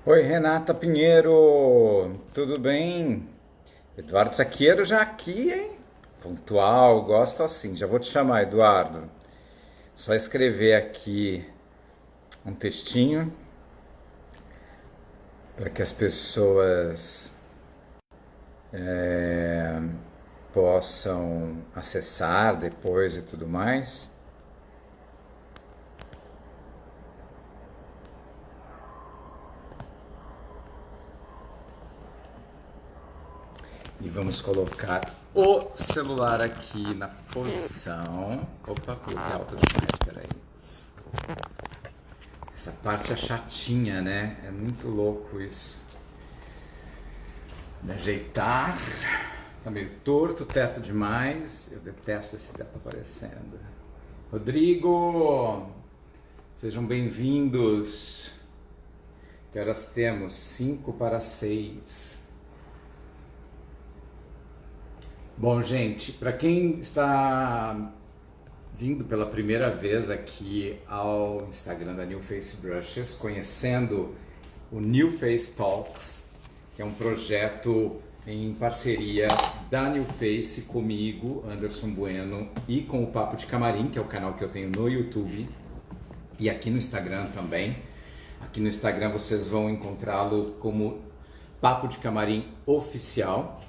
Oi, Renata Pinheiro, tudo bem? Eduardo Saqueiro já aqui, hein? Pontual, gosto assim. Já vou te chamar, Eduardo. Só escrever aqui um textinho para que as pessoas possam acessar depois e tudo mais. E vamos colocar o celular aqui na posição. Opa, coloquei alto demais, peraí. Essa parte é chatinha, né? É muito louco isso. Me ajeitar. Tá meio torto o teto demais. Eu detesto esse teto aparecendo. Rodrigo! Sejam bem-vindos. Que horas temos? 5 para 6. Bom, gente, para quem está vindo pela primeira vez aqui ao Instagram da New Face Brushes, conhecendo o New Face Talks, que é um projeto em parceria da New Face comigo, Anderson Bueno, e com o Papo de Camarim, que é o canal que eu tenho no YouTube e aqui no Instagram também. Aqui no Instagram vocês vão encontrá-lo como Papo de Camarim Oficial.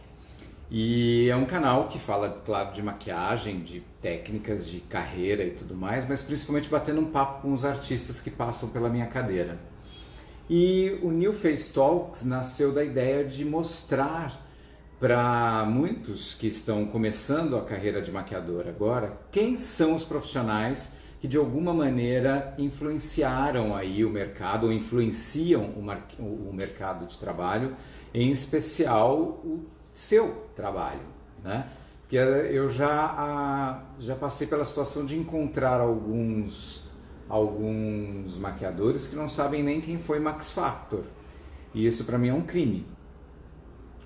E é um canal que fala, claro, de maquiagem, de técnicas, de carreira e tudo mais, mas principalmente batendo um papo com os artistas que passam pela minha cadeira. E o New Face Talks nasceu da ideia de mostrar para muitos que estão começando a carreira de maquiador agora, quem são os profissionais que de alguma maneira influenciaram aí o mercado, ou influenciam o mercado de trabalho, em especial o seu trabalho, né? Porque eu já passei pela situação de encontrar alguns maquiadores que não sabem nem quem foi Max Factor. E isso para mim é um crime.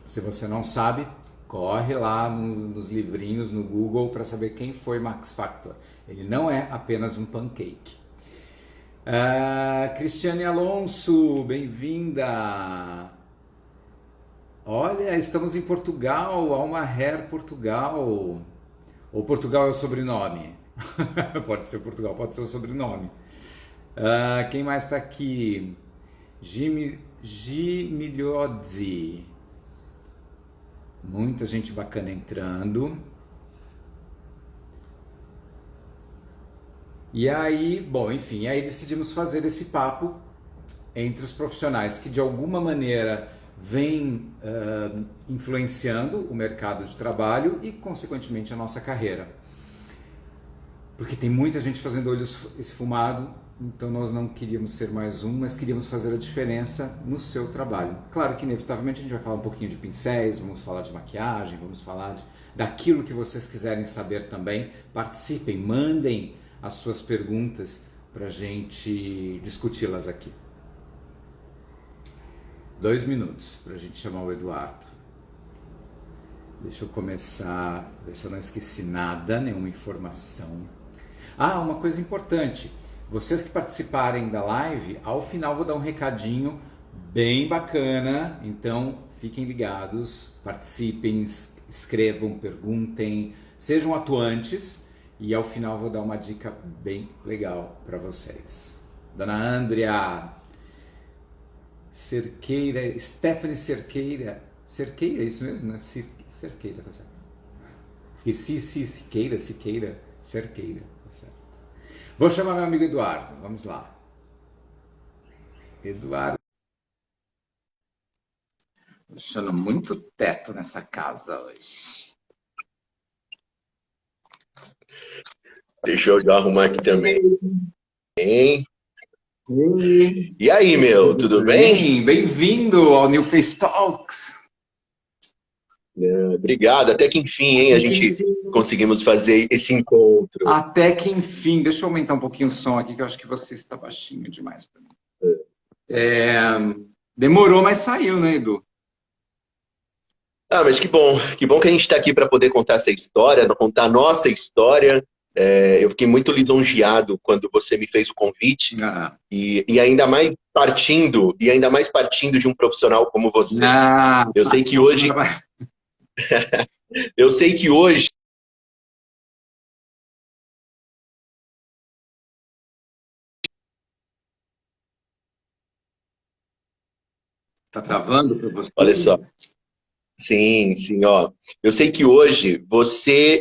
Se você não sabe, corre lá nos livrinhos, no Google, para saber quem foi Max Factor. Ele não é apenas um pancake. Cristiane Alonso, bem-vinda! Olha, estamos em Portugal, Alma Hair Portugal. Ou Portugal é o sobrenome? Pode ser Portugal, pode ser o sobrenome. Quem mais está aqui? Gimilhodzi. Muita gente bacana entrando. E aí, bom, enfim, aí decidimos fazer esse papo entre os profissionais que de alguma maneira vem influenciando o mercado de trabalho e, consequentemente, a nossa carreira. Porque tem muita gente fazendo olho esfumado, então nós não queríamos ser mais um, mas queríamos fazer a diferença no seu trabalho. Claro que, inevitavelmente, a gente vai falar um pouquinho de pincéis, vamos falar de maquiagem, vamos falar daquilo que vocês quiserem saber também. Participem, mandem as suas perguntas para a gente discuti-las aqui. 2 minutos para a gente chamar o Eduardo. Deixa eu começar, ver se eu não esqueci nada, nenhuma informação. Uma coisa importante. Vocês que participarem da live, ao final vou dar um recadinho bem bacana. Então, fiquem ligados, participem, escrevam, perguntem, sejam atuantes. E ao final vou dar uma dica bem legal para vocês. Dona Andrea Cerqueira, Stephanie Cerqueira, Cerqueira, é isso mesmo, né? Cerqueira, tá certo. Fiquei Siqueira, Cerqueira, tá certo. Vou chamar meu amigo Eduardo, vamos lá. Eduardo. Deixando muito teto nessa casa hoje. Deixa eu já arrumar aqui também. E aí, meu, tudo bem? Bem-vindo ao New Face Talks. Obrigado, até que enfim, hein, a gente conseguimos fazer esse encontro. Até que enfim, deixa eu aumentar um pouquinho o som aqui, que eu acho que você está baixinho demais para mim. Demorou, mas saiu, né, Edu? Mas que bom que a gente está aqui para poder contar essa história, contar a nossa história Eu fiquei muito lisonjeado quando você me fez o convite e ainda mais partindo de um profissional como você. Eu sei que hoje, eu sei que hoje Tá travando para você? olha só, sim, sim, ó. Eu sei que hoje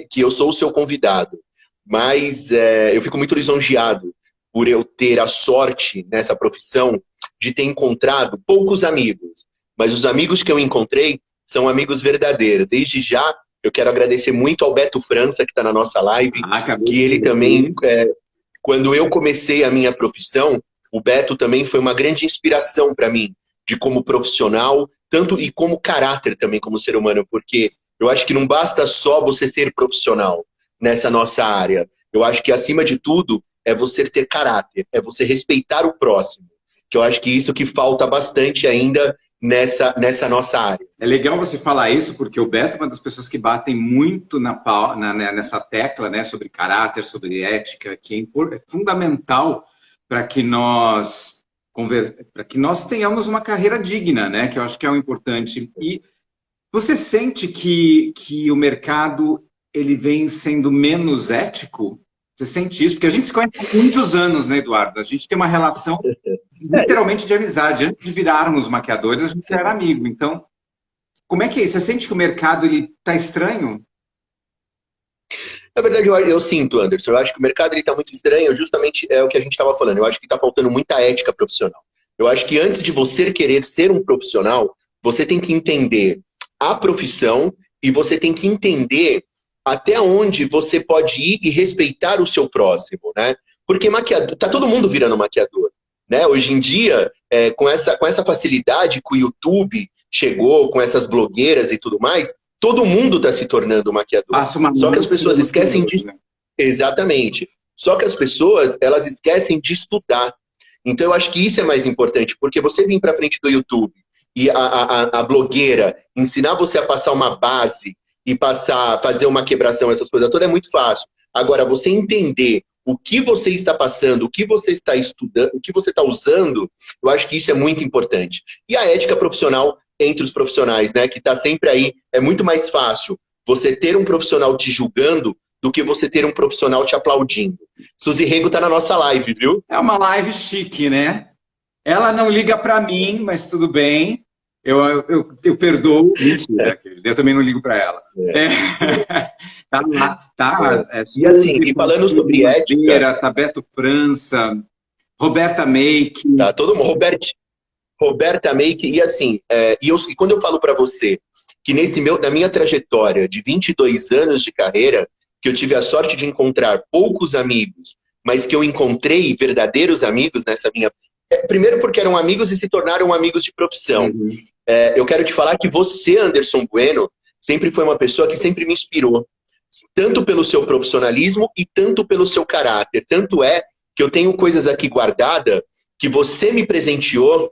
que eu sou o seu convidado, mas eu fico muito lisonjeado por eu ter a sorte nessa profissão de ter encontrado poucos amigos, mas os amigos que eu encontrei são amigos verdadeiros. Desde já, eu quero agradecer muito ao Beto França, que está na nossa live, que ele também, quando eu comecei a minha profissão, o Beto também foi uma grande inspiração para mim, de como profissional, tanto e como caráter também, como ser humano, porque eu acho que não basta só você ser profissional nessa nossa área. Eu acho que, acima de tudo, é você ter caráter, é você respeitar o próximo, que eu acho que isso que falta bastante ainda nessa nossa área. É legal você falar isso, porque o Beto é uma das pessoas que batem muito nessa tecla, né, sobre caráter, sobre ética, que é fundamental para que nós tenhamos uma carreira digna, né, que eu acho que é o importante. E você sente que o mercado ele vem sendo menos ético? Você sente isso? Porque a gente se conhece há muitos anos, né, Eduardo? A gente tem uma relação literalmente de amizade. Antes de virarmos maquiadores, a gente já era amigo. Então, como é que é isso? Você sente que o mercado ele tá estranho? Na verdade, eu sinto, Anderson, eu acho que o mercado está muito estranho, justamente é o que a gente estava falando. Eu acho que está faltando muita ética profissional. Eu acho que antes de você querer ser um profissional, você tem que entender a profissão e você tem que entender até onde você pode ir e respeitar o seu próximo, né? Porque maquiador, tá todo mundo virando maquiador, né? Hoje em dia, com essa facilidade que o YouTube chegou, com essas blogueiras e tudo mais, todo mundo está se tornando maquiador. Só que as pessoas esquecem de... Exatamente. Só que as pessoas, elas esquecem de estudar. Então, eu acho que isso é mais importante, porque você vir para frente do YouTube e a blogueira ensinar você a passar uma base e fazer uma quebração, essas coisas todas, é muito fácil. Agora, você entender o que você está passando, o que você está estudando, o que você está usando, eu acho que isso é muito importante. E a ética profissional entre os profissionais, né, que está sempre aí, é muito mais fácil você ter um profissional te julgando do que você ter um profissional te aplaudindo. Suzy Rego tá na nossa live, viu? É uma live chique, né? Ela não liga para mim, mas tudo bem. Eu perdoo. Mentira, eu também não ligo para ela. Tá lá, tá. E assim, e falando sobre ética... Tá Beto França, Roberta Make. Tá todo mundo. Roberta Make. E assim, e quando eu falo para você que na minha trajetória de 22 anos de carreira, que eu tive a sorte de encontrar poucos amigos, mas que eu encontrei verdadeiros amigos nessa minha... Primeiro porque eram amigos e se tornaram amigos de profissão. Uhum. Eu quero te falar que você, Anderson Bueno, sempre foi uma pessoa que sempre me inspirou. Tanto pelo seu profissionalismo e tanto pelo seu caráter. Tanto é que eu tenho coisas aqui guardadas que você me presenteou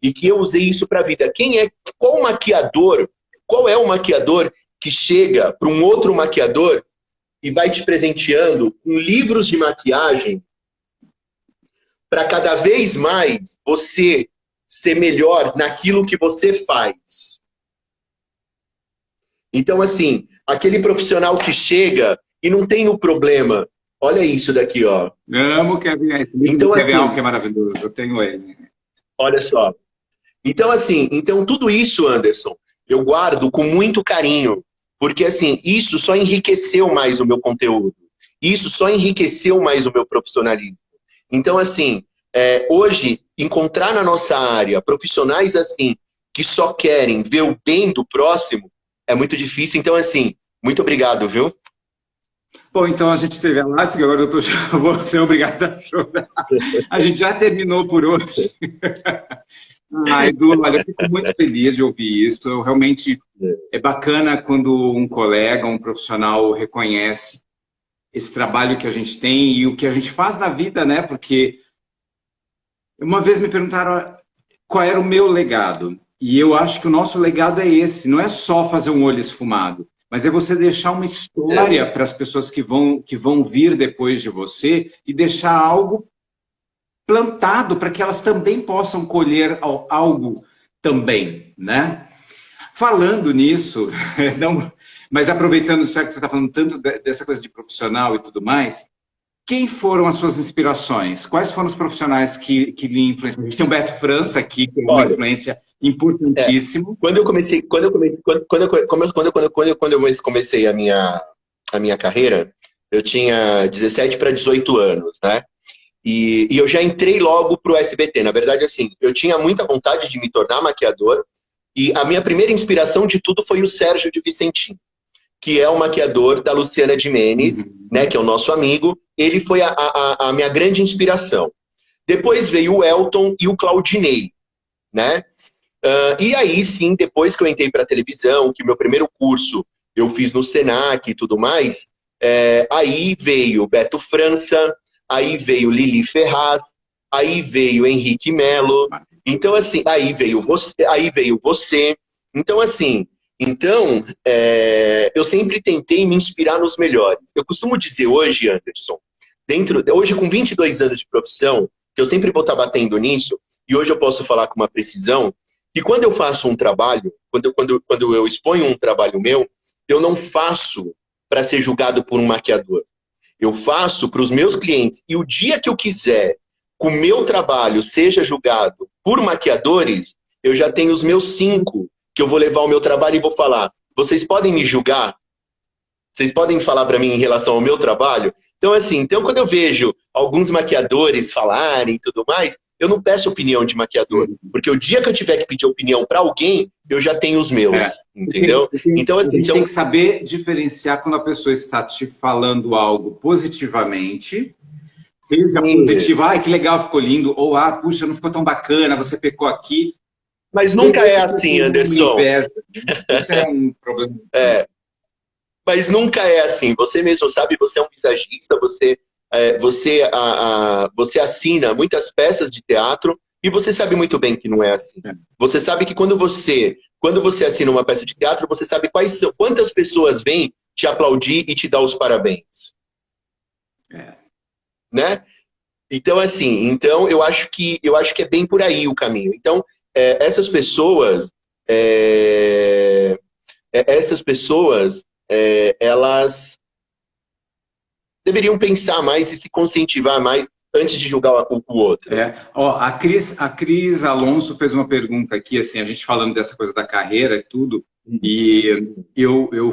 e que eu usei isso para a vida. Qual é o maquiador que chega para um outro maquiador e vai te presenteando com livros de maquiagem para cada vez mais você ser melhor naquilo que você faz? Então, assim, aquele profissional que chega e não tem o problema. Olha isso daqui, ó. Amo Kevin. Então, Kevin assim, que é maravilhoso. Eu tenho ele. Olha só. Então, assim, tudo isso, Anderson, eu guardo com muito carinho. Porque, assim, isso só enriqueceu mais o meu conteúdo. Isso só enriqueceu mais o meu profissionalismo. Então, assim, hoje, encontrar na nossa área profissionais assim, que só querem ver o bem do próximo, é muito difícil. Então, assim, muito obrigado, viu? Bom, então a gente teve a live, agora eu vou ser obrigado a chorar. A gente já terminou por hoje. Edu, olha, eu fico muito feliz de ouvir isso. Eu realmente é bacana quando um colega, um profissional reconhece esse trabalho que a gente tem e o que a gente faz na vida, né? Porque uma vez me perguntaram qual era o meu legado. E eu acho que o nosso legado é esse, não é só fazer um olho esfumado. mas é você deixar uma história para as pessoas que vão vir depois de você e deixar algo plantado para que elas também possam colher algo também, né? Falando nisso, não, mas aproveitando, já que você está falando tanto dessa coisa de profissional e tudo mais, quem foram as suas inspirações? Quais foram os profissionais que lhe influenciaram? A gente tem o Beto França aqui, que é uma influência importantíssima. Quando eu comecei, quando eu comecei a minha carreira, eu tinha 17 para 18 anos, né? E eu já entrei logo pro SBT. Na verdade, assim, eu tinha muita vontade de me tornar maquiador, e a minha primeira inspiração de tudo foi o Sérgio de Vicentim, que é o maquiador da Luciana Gimenez, né, que é o nosso amigo. Ele foi a minha grande inspiração. Depois veio o Elton e o Claudinei, né? E aí, sim, depois que eu entrei para a televisão, que o meu primeiro curso eu fiz no Senac e tudo mais, aí veio Beto França, aí veio Lili Ferraz, aí veio Henrique Melo. Então, assim, aí veio você. Então, assim, eu sempre tentei me inspirar nos melhores. Eu costumo dizer hoje, Anderson, hoje com 22 anos de profissão, que eu sempre vou estar batendo nisso, e hoje eu posso falar com uma precisão, que quando eu faço um trabalho, quando eu exponho um trabalho meu, eu não faço para ser julgado por um maquiador. Eu faço para os meus clientes. E o dia que eu quiser que o meu trabalho seja julgado por maquiadores, eu já tenho os meus 5 que eu vou levar o meu trabalho e vou falar: vocês podem me julgar? Vocês podem falar para mim em relação ao meu trabalho? Então, assim, quando eu vejo alguns maquiadores falarem e tudo mais, eu não peço opinião de maquiador. Porque o dia que eu tiver que pedir opinião para alguém, eu já tenho os meus. Entendeu? Então, assim, a gente tem que saber diferenciar quando a pessoa está te falando algo positivamente, seja positivo, ai, que legal, ficou lindo, ou, puxa, não ficou tão bacana, você pecou aqui. Mas nunca é assim, Anderson. Isso é um problema. Mas nunca é assim. Você mesmo sabe, você é um visagista, você assina muitas peças de teatro e você sabe muito bem que não é assim. Você sabe que quando você assina uma peça de teatro, você sabe quantas pessoas vêm te aplaudir e te dar os parabéns. Né? Então, assim, eu acho que é bem por aí o caminho. Então, essas pessoas, elas deveriam pensar mais e se conscientivar mais antes de julgar o outro. A Cris Alonso fez uma pergunta aqui, assim, a gente falando dessa coisa da carreira e tudo, e eu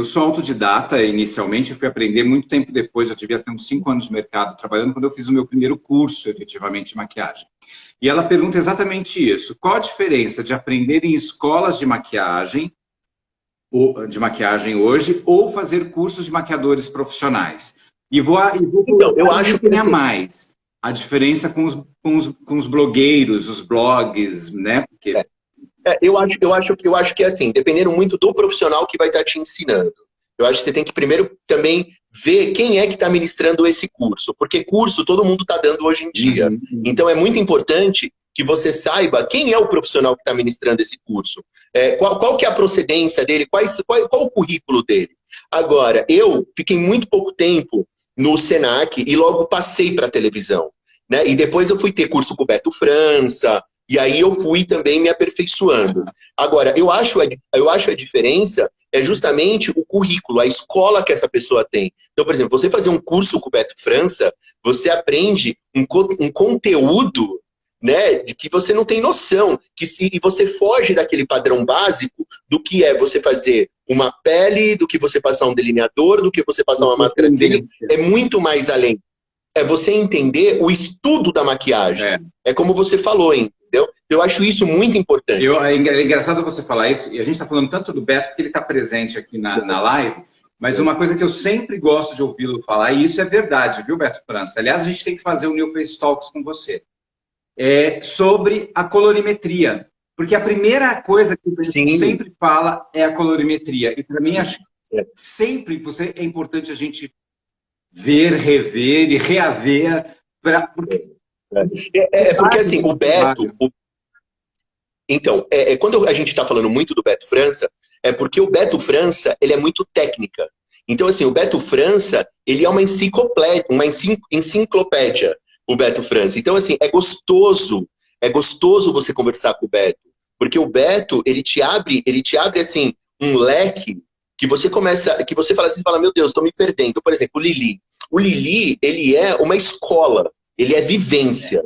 sou autodidata inicialmente, eu fui aprender muito tempo depois, eu devia ter uns 5 anos no mercado trabalhando, quando eu fiz o meu primeiro curso, efetivamente, de maquiagem. E ela pergunta exatamente isso: qual a diferença de aprender em escolas de maquiagem hoje ou fazer cursos de maquiadores profissionais? Então, eu acho que assim, mais a diferença com os blogueiros, os blogs, né? Porque... eu acho que é assim, dependendo muito do profissional que vai estar te ensinando. Eu acho que você tem que primeiro também ver quem é que está ministrando esse curso, porque curso todo mundo está dando hoje em dia. Então é muito importante que você saiba quem é o profissional que está ministrando esse curso, qual que é a procedência dele, qual o currículo dele. Agora, eu fiquei muito pouco tempo no Senac e logo passei para a televisão, né? E depois eu fui ter curso com o Beto França, e aí eu fui também me aperfeiçoando. Agora, eu acho a diferença é justamente o currículo, a escola que essa pessoa tem. Então, por exemplo, você fazer um curso com o Beto França, você aprende um conteúdo, né, de que você não tem noção, e você foge daquele padrão básico do que é você fazer uma pele, do que você passar um delineador, do que você passar uma máscara de cílio, é muito mais além. É você entender o estudo da maquiagem. É como você falou, entendeu? Eu acho isso muito importante. É engraçado você falar isso, e a gente está falando tanto do Beto, porque ele está presente aqui na live, mas uma coisa que eu sempre gosto de ouvi-lo falar, e isso é verdade, viu, Beto França? Aliás, a gente tem que fazer o New Face Talks com você. Sobre a colorimetria. Porque a primeira coisa que você sempre fala é a colorimetria. E para mim, acho que sempre é importante a gente ver, rever e reaver. Porque assim, o Beto... Então, quando a gente está falando muito do Beto França, É porque o Beto França, ele é muito técnica. Então, assim, o Beto França, ele é uma enciclopédia, o Beto França. Então, assim, é gostoso você conversar com o Beto, porque o Beto, ele te abre, assim, um leque que você começa, que você fala assim, fala, meu Deus, estou me perdendo. Por exemplo, o Lili. O Lili, ele é uma escola, ele é vivência.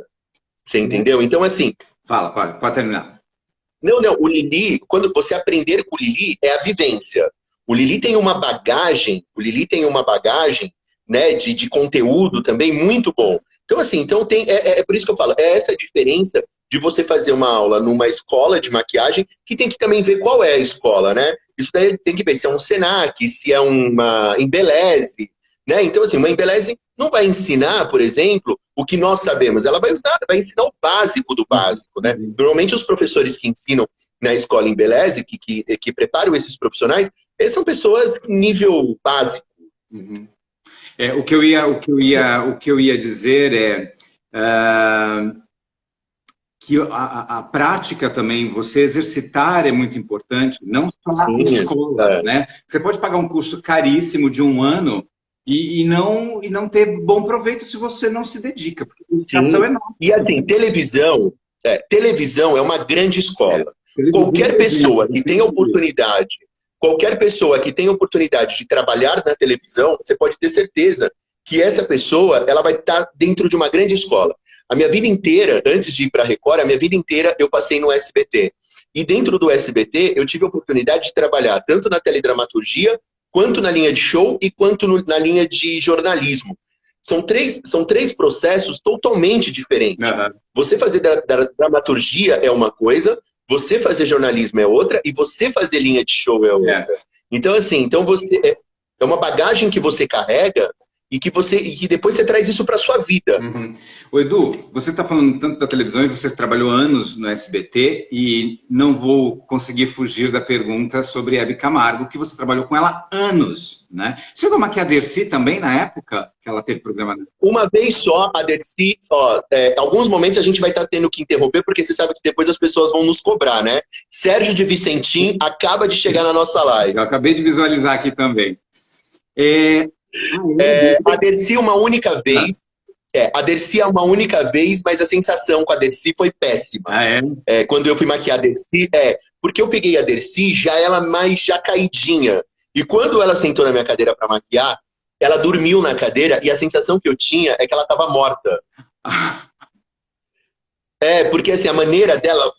Você entendeu? Então, assim, Fala, pode terminar. não, o Lili, quando você aprender com o Lili, é a vivência. O Lili tem uma bagagem, né, de conteúdo também muito bom. Então, assim, então é por isso que eu falo, é essa a diferença de você fazer uma aula numa escola de maquiagem, que tem que também ver qual é a escola, né? Isso daí tem que ver se é um Senac, se é uma Embeleze, né? Então, assim, uma Embeleze não vai ensinar, por exemplo, o que nós sabemos. Ela vai ensinar o básico do básico, né? Normalmente os professores que ensinam na escola Embeleze, que preparam esses profissionais, eles são pessoas nível básico. Uhum. O que eu ia dizer é que a prática também, você exercitar é muito importante, não só na escola, né? Você pode pagar um curso caríssimo de um ano e não ter bom proveito se você não se dedica, porque a dedicação é enorme. E assim, televisão é uma grande escola. Qualquer pessoa que tenha oportunidade de trabalhar na televisão, você pode ter certeza que essa pessoa ela vai estar dentro de uma grande escola. A minha vida inteira, antes de ir para a Record, eu passei no SBT. E dentro do SBT, eu tive a oportunidade de trabalhar tanto na teledramaturgia, quanto na linha de show e quanto na linha de jornalismo. São três processos totalmente diferentes. Uhum. Você fazer dramaturgia é uma coisa, você fazer jornalismo é outra, e você fazer linha de show é outra. Então, assim, é uma bagagem que você carrega e que depois você traz isso para sua vida. Uhum. O Edu, você está falando tanto da televisão e você trabalhou anos no SBT e não vou conseguir fugir da pergunta sobre Hebe Camargo, que você trabalhou com ela anos, né? Você chegou a maquiar a Dercy também na época que ela teve programa? Uma vez só, a Dercy, alguns momentos a gente vai estar tendo que interromper, porque você sabe que depois as pessoas vão nos cobrar, né? Sérgio de Vicentim acaba de chegar na nossa live. Eu acabei de visualizar aqui também. A Dercy uma única vez. A Dercy é uma única vez, mas a sensação com a Dercy foi péssima. Quando eu fui maquiar a Dercy, porque eu peguei a Dercy ela já caidinha. E quando ela sentou na minha cadeira para maquiar, ela dormiu na cadeira e a sensação que eu tinha é que ela estava morta. Porque assim, a maneira dela...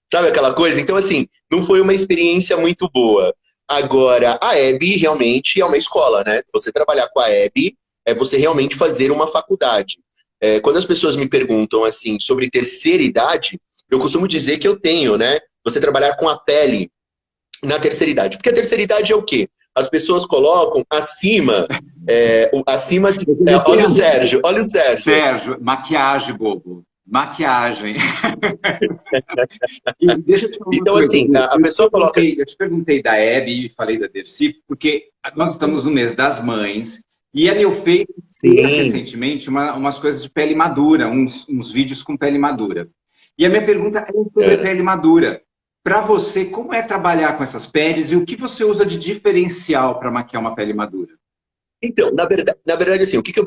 Sabe aquela coisa? Então, assim, não foi uma experiência muito boa. Agora, a Hebe realmente é uma escola, né? Você trabalhar com a Hebe é você realmente fazer uma faculdade. Quando as pessoas me perguntam, assim, sobre terceira idade, eu costumo dizer que eu tenho, né? Você trabalhar com a pele na terceira idade. Porque a terceira idade é o quê? As pessoas colocam acima de... olha o Sérgio. Sérgio, maquiagem, bobo. Maquiagem. Deixa eu te falar então, assim, a pessoa coloca... Eu te perguntei da Hebe e falei da Dercy, porque nós estamos no mês das mães e a New fez recentemente umas coisas de pele madura, uns vídeos com pele madura. E a minha pergunta é sobre pele madura. Para você, como é trabalhar com essas peles e o que você usa de diferencial para maquiar uma pele madura? Então, na verdade, assim, o que eu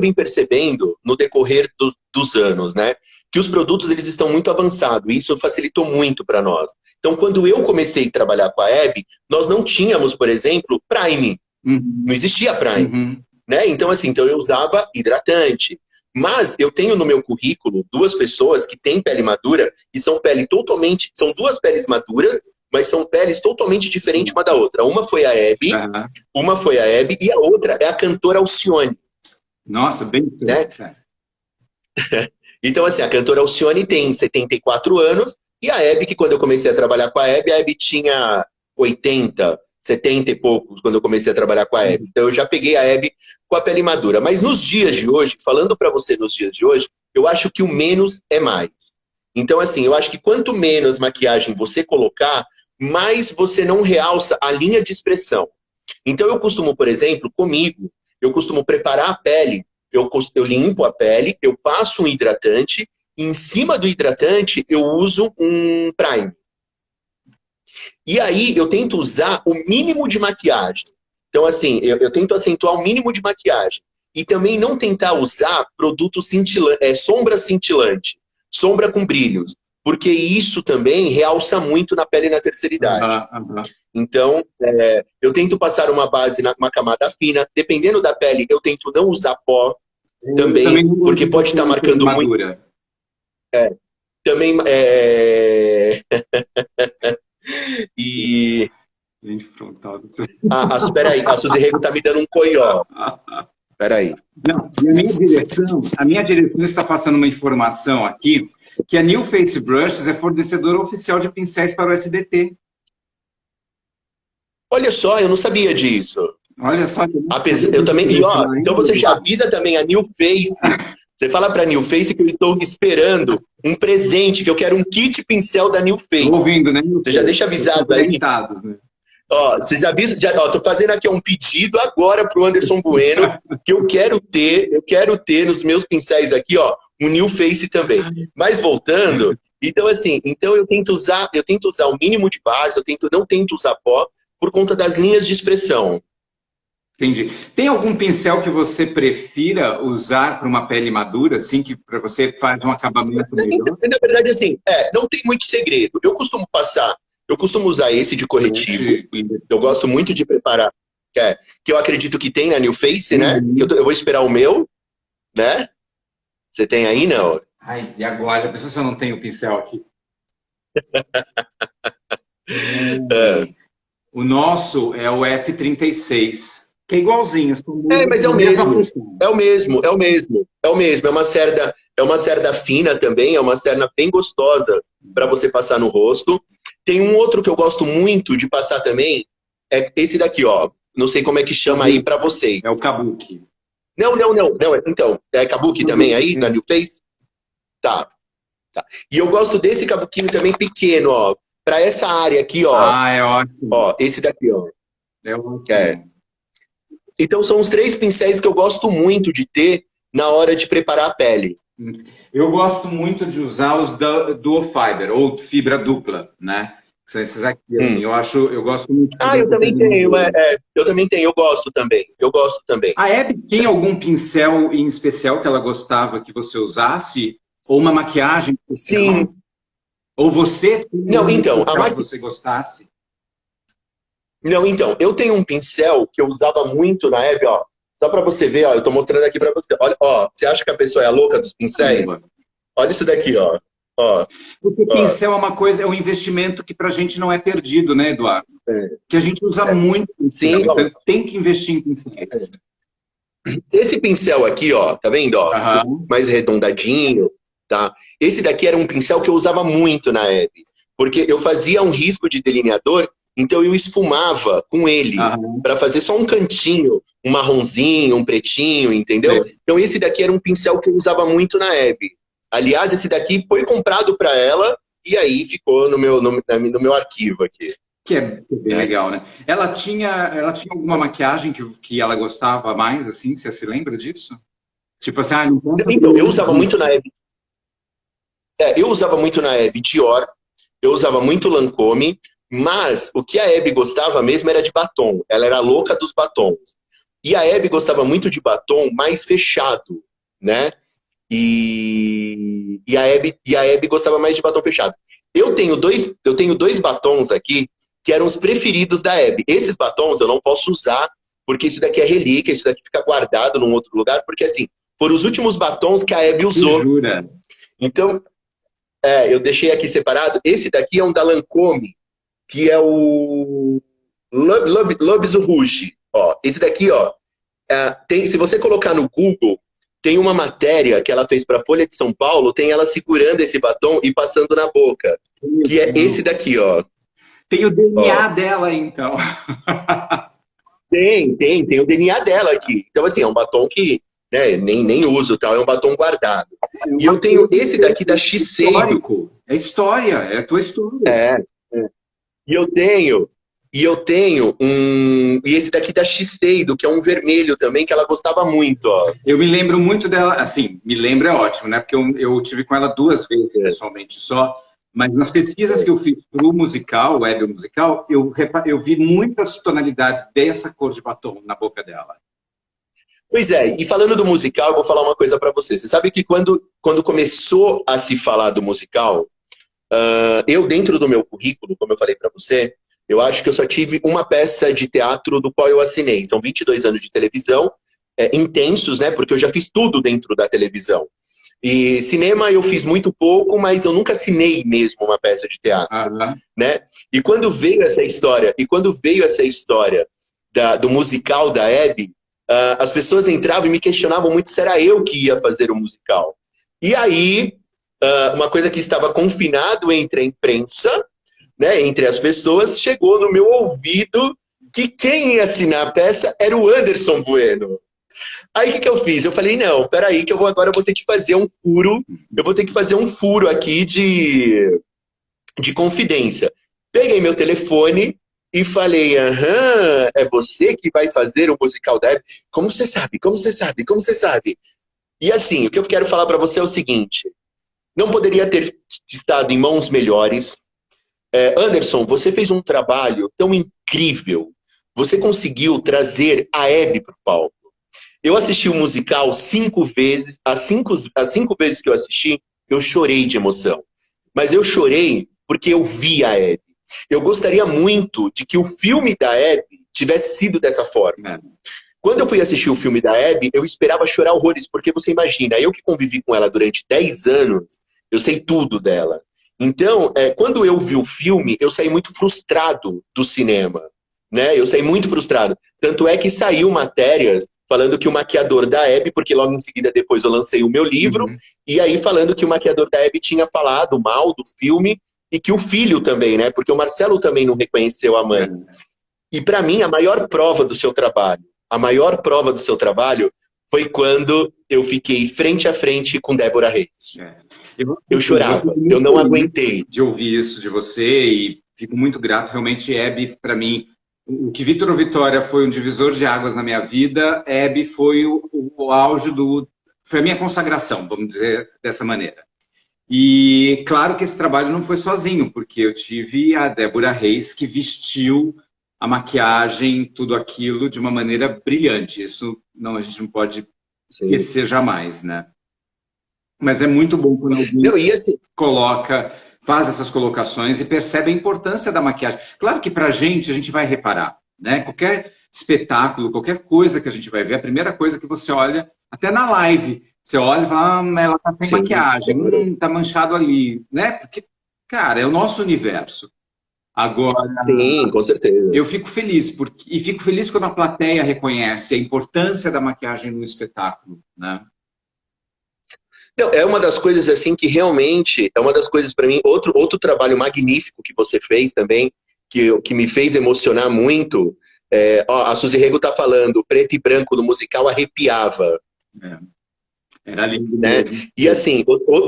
vim percebendo no decorrer dos anos, né? Que os produtos eles estão muito avançados, e isso facilitou muito para nós. Então, quando eu comecei a trabalhar com a Hebe, nós não tínhamos, por exemplo, Prime. Não existia Prime. Né? Então, assim, eu usava hidratante. Mas eu tenho no meu currículo 2 pessoas que têm pele madura e são duas peles maduras, mas são peles totalmente diferentes uma da outra. Uma foi a Hebe, e a outra é a cantora Alcione. Nossa, bem... Né? Então, assim, a cantora Alcione tem 74 anos, e a Hebe, que quando eu comecei a trabalhar com a Hebe tinha 80, 70 e poucos, quando eu comecei a trabalhar com a Hebe. Então, eu já peguei a Hebe com a pele madura. Mas nos dias de hoje, falando para você nos dias de hoje, eu acho que o menos é mais. Então, assim, eu acho que quanto menos maquiagem você colocar, mais você não realça a linha de expressão. Então, eu costumo, por exemplo, eu costumo preparar a pele, eu limpo a pele, eu passo um hidratante, e em cima do hidratante eu uso um prime. E aí eu tento usar o mínimo de maquiagem. Então, assim, eu tento acentuar o mínimo de maquiagem. E também não tentar usar produto cintilante, sombra cintilante, sombra com brilhos. Porque isso também realça muito na pele na terceira idade. Então, eu tento passar uma base, uma camada fina. Dependendo da pele, eu tento não usar pó também, porque pode estar marcando muito. Também, e... espera aí, a Suzy Rego tá me dando um coió. Espera aí. Não, a minha direção está passando uma informação aqui que a New Face Brushes é fornecedora oficial de pincéis para o SBT. Olha só, eu não sabia disso. Olha só. Eu também. E, então você já avisa também a New Face. Você fala para a New Face que eu estou esperando um presente, que eu quero um kit pincel da New Face. Tô ouvindo, né? Você já deixa avisado aí. Né? Você já viu? Tô fazendo aqui um pedido agora pro Anderson Bueno, que eu quero ter nos meus pincéis aqui, um New Face também. Mas voltando, então eu tento usar o mínimo de base, não tento usar pó por conta das linhas de expressão. Entendi. Tem algum pincel que você prefira usar para uma pele madura, assim, que para você faz um acabamento melhor? Na verdade, assim, não tem muito segredo. Eu costumo usar esse de corretivo. Eu gosto muito de preparar, que eu acredito que tem na New Face, né? Eu vou esperar o meu, né? Você tem aí, não? Ai, e agora? Já pensou se eu não tenho o pincel aqui? O nosso é o F36, que é igualzinho. Mas é o mesmo. É o mesmo. É uma cerda fina também, é uma cerda bem gostosa para você passar no rosto. Tem um outro que eu gosto muito de passar também, é esse daqui, Não sei como é que chama aí para vocês. É o Kabuki. Não. Então, é Kabuki também aí, na New Face? Tá. E eu gosto desse Kabuquinho também pequeno, para essa área aqui, é ótimo. Esse daqui, É ótimo. Então, são os 3 pincéis que eu gosto muito de ter na hora de preparar a pele. Eu gosto muito de usar os Dual Fiber, ou fibra dupla, né? Que são esses aqui, assim, eu gosto muito. Eu também tenho, eu também tenho, eu gosto também. A Abby tinha algum pincel em especial que ela gostava que você usasse? Ou uma maquiagem? Sim. Ou você? Não, então, que você gostasse? Não, então, eu tenho um pincel que eu usava muito na Abby, só pra você ver, eu tô mostrando aqui pra você. Olha, você acha que a pessoa é a louca dos pincéis? Olha isso daqui, Porque o pincel é uma coisa, é um investimento que pra gente não é perdido, né, Eduardo? Que a gente usa muito pincel, então tem que investir em pincéis. Esse pincel aqui, tá vendo, mais arredondadinho, tá? Esse daqui era um pincel que eu usava muito na Abby, porque eu fazia um risco de delineador. Então eu esfumava com ele para fazer só um cantinho, um marronzinho, um pretinho, entendeu? Então esse daqui era um pincel que eu usava muito na Abby. Aliás, esse daqui foi comprado para ela e aí ficou no meu arquivo aqui. Que é bem legal, né? Ela tinha alguma maquiagem que ela gostava mais, assim? Você se lembra disso? Tipo assim, não conta. Então, eu usava muito na Abby. Eu usava muito na Abby Dior, eu usava muito Lancôme. Mas o que a Abby gostava mesmo era de batom. Ela era louca dos batons. E a Abby gostava muito de batom mais fechado, né? E a Abby gostava mais de batom fechado. Eu tenho dois batons aqui que eram os preferidos da Abby. Esses batons eu não posso usar, porque isso daqui é relíquia, isso daqui fica guardado num outro lugar, porque assim, foram os últimos batons que a Abby usou. Jura? Então, eu deixei aqui separado. Esse daqui é um da Lancôme, que é o Lobes Rouge. Esse daqui, se você colocar no Google, tem uma matéria que ela fez para a Folha de São Paulo, tem ela segurando esse batom e passando na boca, que é esse daqui, Tem o DNA dela, então. Tem o DNA dela aqui. Então, assim, é um batom que nem uso, tal, é um batom guardado. E eu tenho esse daqui da Shiseido. É história, é a tua história. E eu tenho e esse daqui da Shiseido, que é um vermelho também, que ela gostava muito, Eu me lembro muito dela, assim, me lembro é ótimo, né? Porque eu tive com ela 2 vezes pessoalmente só, Mas nas pesquisas que eu fiz para o musical, o Hebe musical, eu vi muitas tonalidades dessa cor de batom na boca dela. Pois é, e falando do musical, eu vou falar uma coisa para você. Você sabe que quando começou a se falar do musical, eu dentro do meu currículo, como eu falei para você, eu acho que eu só tive uma peça de teatro do qual eu assinei. São 22 anos de televisão, intensos, né? Porque eu já fiz tudo dentro da televisão. E cinema eu fiz muito pouco, mas eu nunca assinei mesmo uma peça de teatro, né? E quando veio essa história, do musical da Hebe, as pessoas entravam e me questionavam muito se era eu que ia fazer o musical. E aí, uma coisa que estava confinado entre a imprensa, né, entre as pessoas, chegou no meu ouvido que quem ia assinar a peça era o Anderson Bueno. Aí o que eu fiz? Eu falei, não, peraí que agora eu vou ter que fazer um furo, aqui de confidência. Peguei meu telefone e falei, é você que vai fazer o musical da Hebe? Como você sabe? Como você sabe? Como você sabe? E assim, o que eu quero falar para você é o seguinte, não poderia ter estado em mãos melhores. Anderson, você fez um trabalho tão incrível, você conseguiu trazer a Hebe para o palco. Eu assisti o musical 5 vezes, as cinco vezes que eu assisti, eu chorei de emoção. Mas eu chorei porque eu vi a Hebe. Eu gostaria muito de que o filme da Hebe tivesse sido dessa forma. Quando eu fui assistir o filme da Hebe, eu esperava chorar horrores, porque você imagina, eu que convivi com ela durante 10 anos, eu sei tudo dela. Então, quando eu vi o filme, eu saí muito frustrado do cinema. Né? Eu saí muito frustrado. Tanto é que saiu matérias falando que o maquiador da Hebe, porque logo em seguida depois eu lancei o meu livro, e aí falando que o maquiador da Hebe tinha falado mal do filme, e que o filho também, né? Porque o Marcelo também não reconheceu a mãe. E para mim, a maior prova do seu trabalho foi quando eu fiquei frente a frente com Débora Reis. Eu chorava, eu não aguentei. De ouvir isso de você, e fico muito grato. Realmente, Hebe, para mim, o que Vitor ou Vitória foi um divisor de águas na minha vida, Hebe foi o auge foi a minha consagração, vamos dizer dessa maneira. E claro que esse trabalho não foi sozinho, porque eu tive a Débora Reis, que vestiu a maquiagem, tudo aquilo, de uma maneira brilhante. Isso a gente não pode esquecer jamais, né? Mas é muito bom quando alguém faz essas colocações e percebe a importância da maquiagem. Claro que pra gente, a gente vai reparar, né? Qualquer espetáculo, qualquer coisa que a gente vai ver, a primeira coisa que você olha, até na live, você olha e fala, ela tá sem maquiagem, tá manchado ali, né? Porque, cara, é o nosso universo. Agora, sim, com certeza. Eu fico feliz, e fico feliz quando a plateia reconhece a importância da maquiagem no espetáculo, né? Não, é uma das coisas assim que realmente, é uma das coisas para mim, outro trabalho magnífico que você fez também, que me fez emocionar muito, a Suzy Rego tá falando, preto e branco no musical arrepiava. Era lindo, né? E assim,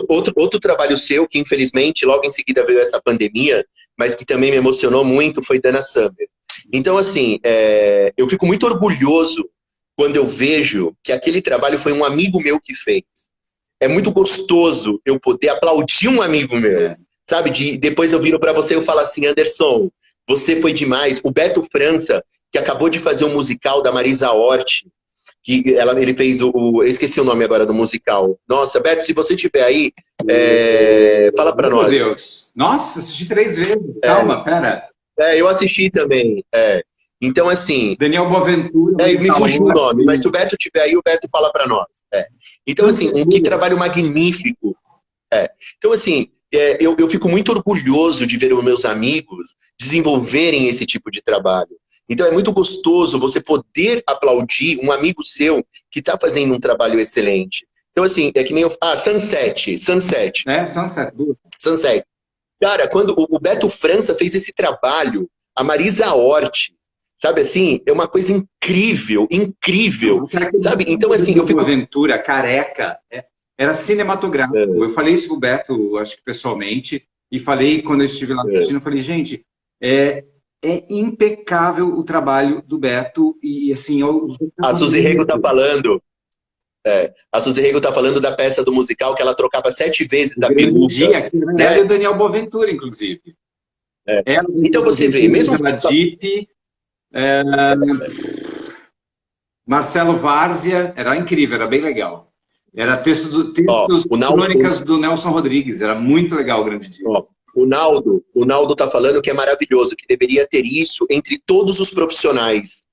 outro trabalho seu, que infelizmente logo em seguida veio essa pandemia, mas que também me emocionou muito, foi Dana Summer. Então assim, eu fico muito orgulhoso quando eu vejo que aquele trabalho foi um amigo meu que fez. É muito gostoso eu poder aplaudir um amigo meu, sabe? Depois eu viro para você e eu falo assim, Anderson, você foi demais. O Beto França, que acabou de fazer um musical da Marisa Hort, que ele fez eu esqueci o nome agora do musical. Nossa, Beto, se você estiver aí, fala para nós. Meu Deus. Nossa, assisti 3 vezes. Calma, pera. Eu assisti também. Então, assim... Daniel Boaventura. Me fugiu o nome, mas se o Beto estiver aí, o Beto fala para nós. Então, assim, que trabalho magnífico. Então, assim, eu fico muito orgulhoso de ver os meus amigos desenvolverem esse tipo de trabalho. Então, é muito gostoso você poder aplaudir um amigo seu que está fazendo um trabalho excelente. Então, assim, é que nem eu... Sunset. Sunset. Sunset. Cara, quando o Beto França fez esse trabalho, a Marisa Hort, sabe assim, é uma coisa incrível, incrível, sabe? Então, assim, eu fico... Aventura, careca, era cinematográfico. Eu falei isso pro Beto, acho que pessoalmente, e falei quando eu estive lá assistindo, eu falei, gente, é impecável o trabalho do Beto, e assim... A Suzy Rego tá falando. A Suzy Rego tá falando da peça do musical que ela trocava 7 vezes O a Grande peruca, Dia, que na verdade é né? o Daniel Boaventura, inclusive. Ela, o Então Daniel você vê, Boaventura, mesmo Angela Dipp, é, Marcelo Várzea, era incrível, era bem legal. Era ó, textos, crônicas do Nelson Rodrigues, era muito legal o Grande Dia. ó, o Naldo tá falando que é maravilhoso, que deveria ter isso entre todos os profissionais,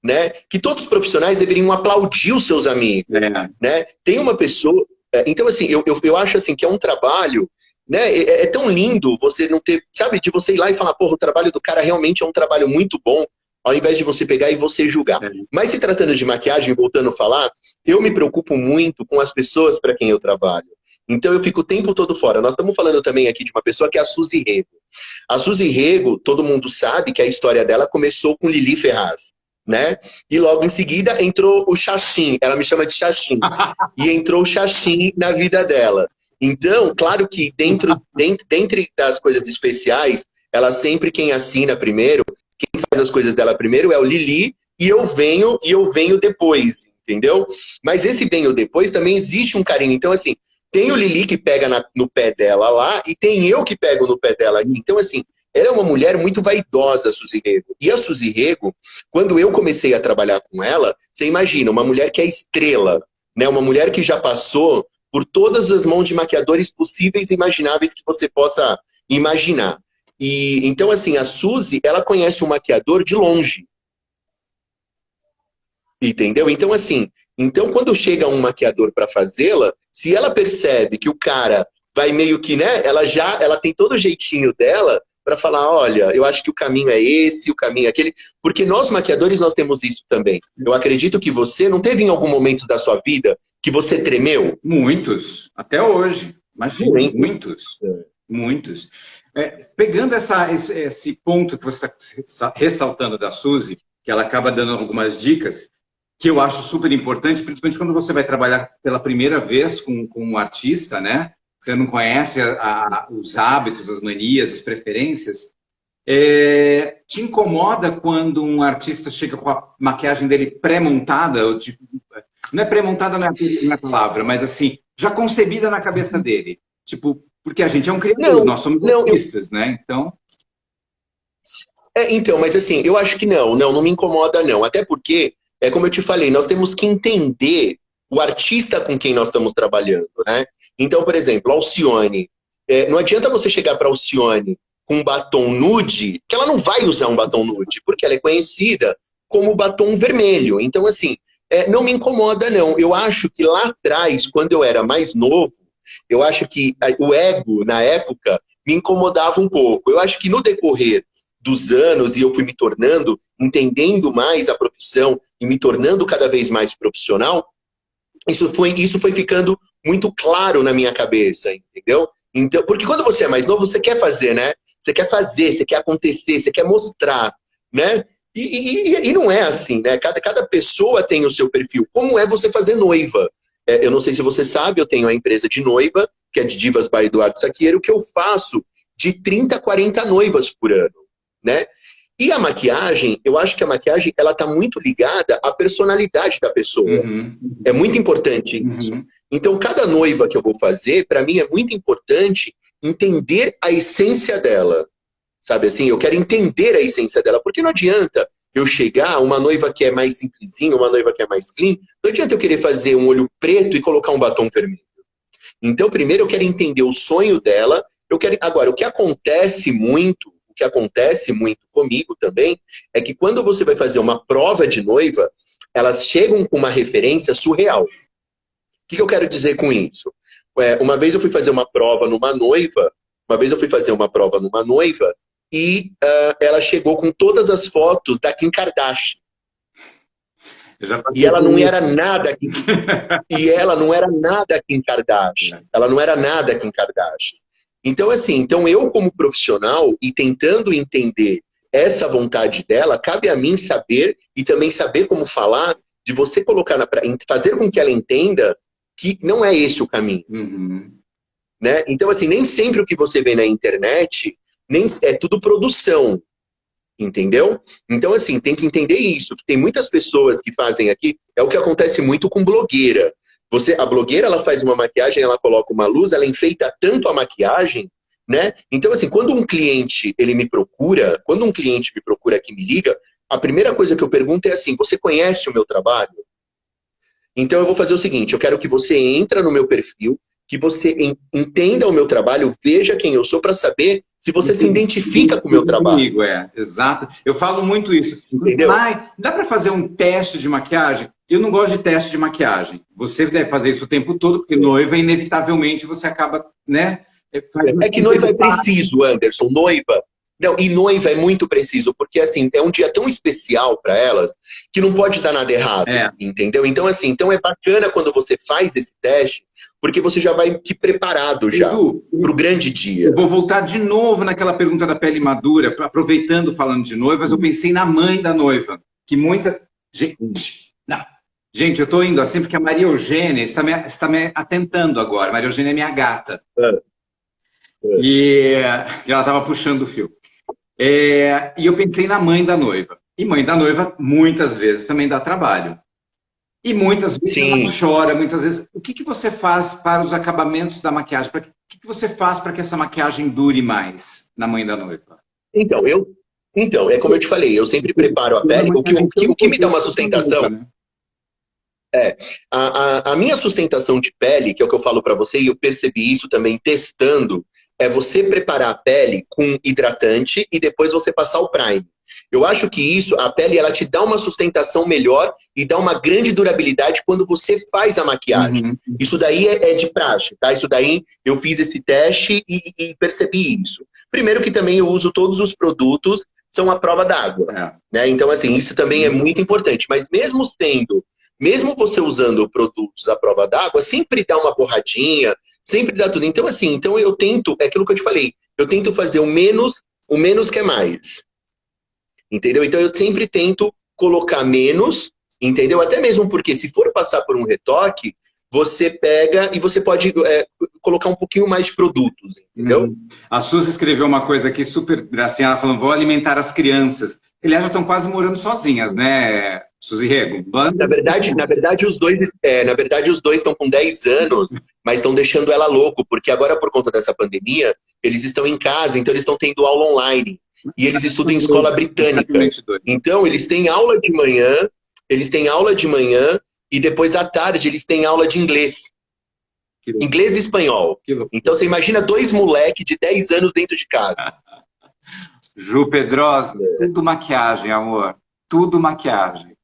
né? Que todos os profissionais deveriam aplaudir os seus amigos, É. né? Tem uma pessoa... Então, assim, eu acho assim que é um trabalho, né? É tão lindo você não ter, sabe, de você ir lá e falar, porra, o trabalho do cara realmente é um trabalho muito bom, ao invés de você pegar e você julgar. É. Mas se tratando de maquiagem, voltando a falar, eu me preocupo muito com as pessoas para quem eu trabalho. Então eu fico o tempo todo fora. Nós estamos falando também aqui de uma pessoa que é a Suzy Rego. A Suzy Rego, todo mundo sabe que a história dela começou com Lili Ferraz, né? E logo em seguida entrou o Xaxim, ela me chama de Xaxim, e entrou o Xaxim na vida dela. Então, claro que dentre das coisas especiais, ela sempre quem assina primeiro, quem faz as coisas dela primeiro é o Lili, e eu venho depois, entendeu? Mas esse venho depois também existe um carinho. Então, assim, tem o Lili que pega no pé dela lá, e tem eu que pego no pé dela aqui. Então, assim, ela é uma mulher muito vaidosa, a Suzy Rego. E a Suzy Rego, quando eu comecei a trabalhar com ela, você imagina, uma mulher que é estrela, né? Uma mulher que já passou por todas as mãos de maquiadores possíveis e imagináveis que você possa imaginar. E então, assim, a Suzy, ela conhece o maquiador de longe. Entendeu? Então, assim, quando chega um maquiador para fazê-la, se ela percebe que o cara vai meio que, né, ela tem todo o jeitinho dela para falar, olha, eu acho que o caminho é esse, o caminho é aquele, porque nós maquiadores nós temos isso também. Eu acredito que você não teve em algum momento da sua vida que você tremeu? Muitos, até hoje. Imagina, muitos. Muitos. Pegando esse ponto que você está ressaltando da Suzy, que ela acaba dando algumas dicas, que eu acho super importante, principalmente quando você vai trabalhar pela primeira vez com um artista, né? Você não conhece os hábitos, as manias, as preferências. Te incomoda quando um artista chega com a maquiagem dele pré-montada? Tipo, não é pré-montada, não é a palavra, mas assim, já concebida na cabeça dele. Tipo, porque a gente é um criador, nós somos artistas, né? Então... Então, mas assim, eu acho que não me incomoda não. Até porque, como eu te falei, nós temos que entender o artista com quem nós estamos trabalhando, né? Então, por exemplo, a Alcione. Não adianta você chegar para a Alcione com um batom nude, que ela não vai usar um batom nude, porque ela é conhecida como batom vermelho. Então, assim, não me incomoda não. Eu acho que lá atrás, quando eu era mais novo, eu acho que o ego, na época, me incomodava um pouco. Eu acho que no decorrer dos anos, e eu fui me tornando, entendendo mais a profissão e me tornando cada vez mais profissional, isso foi ficando muito claro na minha cabeça, entendeu? Então, porque quando você é mais novo, você quer fazer, né? Você quer fazer, você quer acontecer, você quer mostrar, né? E não é assim, né? Cada pessoa tem o seu perfil. Como é você fazer noiva? Eu não sei se você sabe, eu tenho a empresa de noiva, que é de Divas by Eduardo Saquiero, que eu faço de 30 a 40 noivas por ano, né? E a maquiagem, eu acho que a maquiagem, ela tá muito ligada à personalidade da pessoa. Uhum. É muito importante isso. Uhum. Então, cada noiva que eu vou fazer, para mim é muito importante entender a essência dela. Sabe assim? Eu quero entender a essência dela, porque não adianta eu chegar, uma noiva que é mais simplesinha, uma noiva que é mais clean, não adianta eu querer fazer um olho preto e colocar um batom vermelho. Então, primeiro eu quero entender o sonho dela. Agora, o que acontece muito comigo também, é que quando você vai fazer uma prova de noiva, elas chegam com uma referência surreal. O que eu quero dizer com isso? Uma vez eu fui fazer uma prova numa noiva, e ela chegou com todas as fotos da Kim Kardashian. E ela não era nada Kim Kardashian. Ela não era nada Kim Kardashian. Então, assim, eu como profissional e tentando entender essa vontade dela, cabe a mim saber e também saber como falar, de você colocar fazer com que ela entenda que não é esse o caminho. Uhum. Né? Então, assim, nem sempre o que você vê na internet é tudo produção. Entendeu? Então, assim, tem que entender isso, que tem muitas pessoas que fazem aqui, é o que acontece muito com blogueira. A blogueira, ela faz uma maquiagem, ela coloca uma luz, ela enfeita tanto a maquiagem, né? Então, assim, quando um cliente, quando um cliente me procura que me liga, a primeira coisa que eu pergunto é assim, você conhece o meu trabalho? Então, eu vou fazer o seguinte, eu quero que você entre no meu perfil, que você entenda o meu trabalho, veja quem eu sou para saber se você se identifica com o meu trabalho. Comigo, exato. Eu falo muito isso. Entendeu? Dá para fazer um teste de maquiagem? Eu não gosto de teste de maquiagem. Você deve fazer isso o tempo todo, porque noiva, inevitavelmente, você acaba, né? É que noiva é preciso, Anderson, noiva. Não, e noiva é muito preciso, porque assim, é um dia tão especial para elas que não pode dar nada errado, entendeu? Então, assim, então é bacana quando você faz esse teste, porque você já vai te preparado já para o grande dia. Eu vou voltar de novo naquela pergunta da pele madura, aproveitando falando de noivas, eu pensei na mãe da noiva, que muita gente... Não. Gente, eu estou indo assim porque a Maria Eugênia está me atentando agora. Maria Eugênia é minha gata. E ela estava puxando o fio. E eu pensei na mãe da noiva. E mãe da noiva, muitas vezes, também dá trabalho. E muitas vezes ela chora, muitas vezes. O que você faz para os acabamentos da maquiagem? O que você faz para que essa maquiagem dure mais na mãe da noiva? Então, é como eu te falei, eu sempre preparo a pele. O que me dá uma sustentação... A minha sustentação de pele, que é o que eu falo para você, e eu percebi isso também testando, é você preparar a pele com hidratante e depois você passar o prime. Eu acho que a pele, ela te dá uma sustentação melhor e dá uma grande durabilidade quando você faz a maquiagem. Isso daí é de praxe, tá? Isso daí eu fiz esse teste e percebi isso. Primeiro que também eu uso todos os produtos, são a prova d'água, né? Então, assim, isso também é muito importante. Mas mesmo você usando produtos à prova d'água, sempre dá uma borradinha, sempre dá tudo. Então, assim, eu tento, é aquilo que eu te falei, eu tento fazer o menos que é mais. Entendeu? Então, eu sempre tento colocar menos, entendeu? Até mesmo porque, se for passar por um retoque, você pega e você pode colocar um pouquinho mais de produtos, entendeu? A Suzy escreveu uma coisa aqui super gracinha, ela falando, vou alimentar as crianças. Aliás, já estão quase morando sozinhas, né, Suzy Rego? Na verdade, os dois estão com 10 anos, mas estão deixando ela louco, porque agora, por conta dessa pandemia, eles estão em casa, então eles estão tendo aula online. E eles estudam em escola britânica. Então, eles têm aula de manhã, e depois à tarde eles têm aula de inglês. Inglês e espanhol. Então, você imagina 2 moleques de 10 anos dentro de casa. Ju Pedrosa, tudo maquiagem, amor. Tudo maquiagem.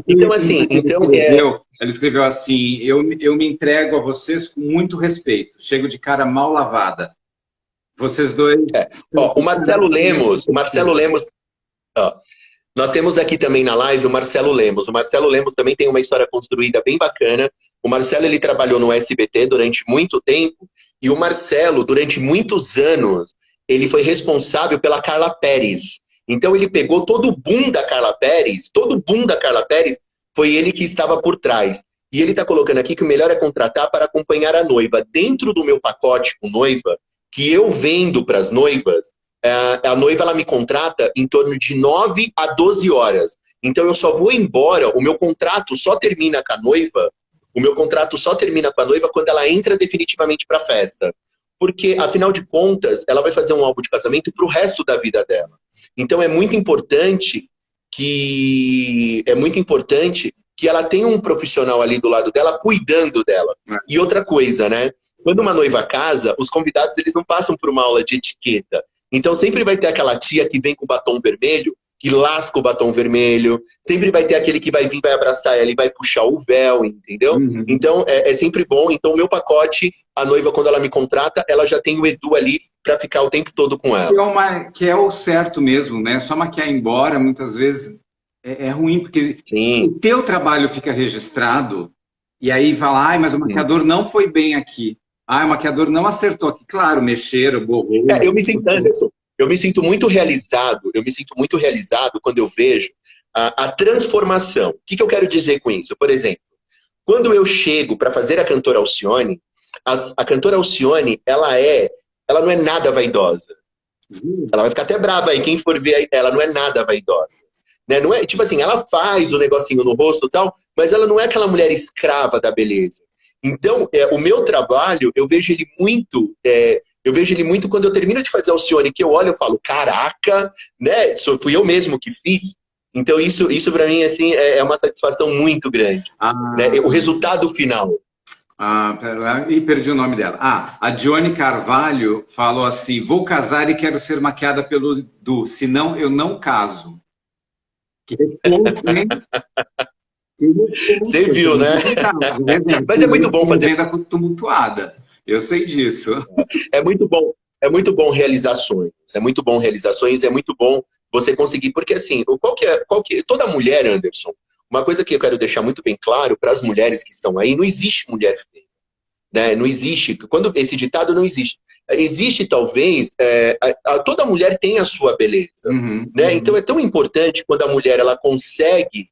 Então, assim... Ela escreveu assim, eu me entrego a vocês com muito respeito. Chego de cara mal lavada. Vocês dois... o Marcelo Lemos... nós temos aqui também na live o Marcelo Lemos. O Marcelo Lemos também tem uma história construída bem bacana. O Marcelo, ele trabalhou no SBT durante muito tempo. E o Marcelo, durante muitos anos, ele foi responsável pela Carla Perez. Então, ele pegou todo o boom da Carla Perez, foi ele que estava por trás. E ele está colocando aqui que o melhor é contratar para acompanhar a noiva. Dentro do meu pacote com noiva, que eu vendo para as noivas, a noiva ela me contrata em torno de 9 a 12 horas. Então eu só vou embora, o meu contrato só termina com a noiva quando ela entra definitivamente para a festa. Porque, afinal de contas, ela vai fazer um álbum de casamento para o resto da vida dela. Então é muito importante que ela tenha um profissional ali do lado dela, cuidando dela. E outra coisa, né? Quando uma noiva casa, os convidados eles não passam por uma aula de etiqueta. Então sempre vai ter aquela tia que vem com batom vermelho e lasca o batom vermelho. Sempre vai ter aquele que vai vir, vai abraçar ela e vai puxar o véu, entendeu? Então é sempre bom. Então o meu pacote, a noiva quando ela me contrata, ela já tem o Edu ali para ficar o tempo todo com ela. Que é o certo mesmo, né? Só maquiar embora, muitas vezes é ruim, porque o teu trabalho fica registrado e aí fala, mas o maquiador não foi bem aqui. O maquiador não acertou aqui. Claro, mexeram, borrou. Anderson, eu me sinto muito realizado quando eu vejo a transformação. O que eu quero dizer com isso? Por exemplo, quando eu chego para fazer a cantora Alcione, a cantora Alcione, ela não é nada vaidosa. Ela vai ficar até brava aí, quem for ver ela não é nada vaidosa. né? Não é, tipo assim, ela faz o negocinho no rosto e tal, mas ela não é aquela mulher escrava da beleza. Então, o meu trabalho, eu vejo ele muito quando eu termino de fazer Alcione, que eu olho e falo, caraca, né? Fui eu mesmo que fiz. Então, isso para mim, assim, é uma satisfação muito grande. Né? O resultado final. E perdi o nome dela. A Dione Carvalho falou assim: vou casar e quero ser maquiada pelo Du, senão eu não caso. Que responsa, hein? Você viu, né? Mas é muito bom fazer. Venda tumultuada. Eu sei disso. É muito bom realizações. É muito bom realizações, é muito bom você conseguir. Porque assim, toda mulher, Anderson, uma coisa que eu quero deixar muito bem claro para as mulheres que estão aí, não existe mulher feia. Né? Não existe. Esse ditado não existe. Existe, talvez, toda mulher tem a sua beleza. Né? Então é tão importante quando a mulher ela consegue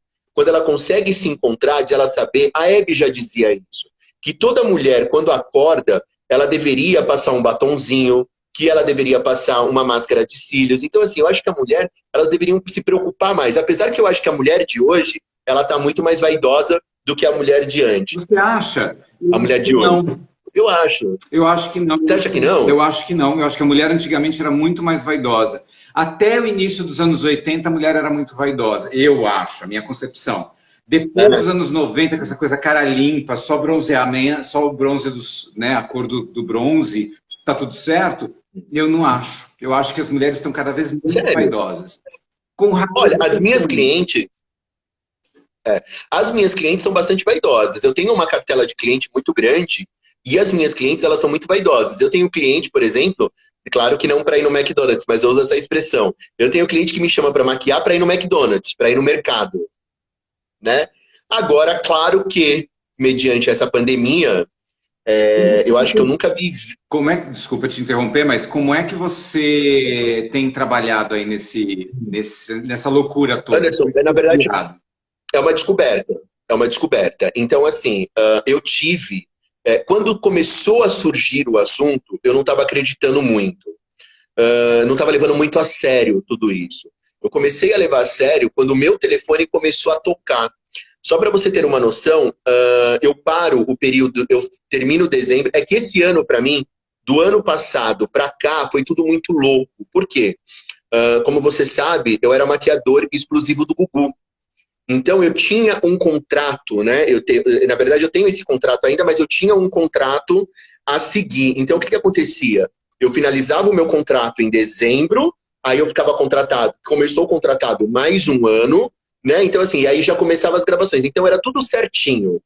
se encontrar, de ela saber, a Hebe já dizia isso, que toda mulher, quando acorda, ela deveria passar um batonzinho, que ela deveria passar uma máscara de cílios. Então, assim, eu acho que a mulher, elas deveriam se preocupar mais. Apesar que eu acho que a mulher de hoje, ela está muito mais vaidosa do que a mulher de antes. Você acha? A mulher de hoje. Não. Eu acho. Eu acho que não. Você acha que não? Eu acho que não. Eu acho que a mulher antigamente era muito mais vaidosa. Até o início dos anos 80, a mulher era muito vaidosa. Eu acho, a minha concepção. Depois dos anos 90, com essa coisa cara limpa, só bronzeamento, só o bronze, né, a cor do bronze, tá tudo certo? Eu não acho. Eu acho que as mulheres estão cada vez mais vaidosas. Olha, as minhas clientes são bastante vaidosas. Eu tenho uma cartela de cliente muito grande e as minhas clientes, elas são muito vaidosas. Eu tenho cliente, por exemplo, claro que não para ir no McDonald's, mas eu uso essa expressão. Eu tenho cliente que me chama para maquiar para ir no McDonald's, para ir no mercado. Né? Agora, claro que, mediante essa pandemia, eu acho que eu nunca vi... Desculpa te interromper, mas como é que você tem trabalhado aí nessa loucura toda? Anderson, na verdade, é uma descoberta. É uma descoberta. Então, assim, eu tive... quando começou a surgir o assunto, eu não estava acreditando muito. Não estava levando muito a sério tudo isso. Eu comecei a levar a sério quando o meu telefone começou a tocar. Só para você ter uma noção, eu paro o período, eu termino dezembro. É que esse ano, para mim, do ano passado para cá, foi tudo muito louco. Por quê? Como você sabe, eu era maquiador exclusivo do Gugu. Então, eu tinha um contrato, né? Na verdade, eu tenho esse contrato ainda, mas eu tinha um contrato a seguir. Então, o que acontecia? Eu finalizava o meu contrato em dezembro, aí eu ficava contratado, começou contratado mais um ano, né? Então, assim, aí já começava as gravações. Então, era tudo certinho.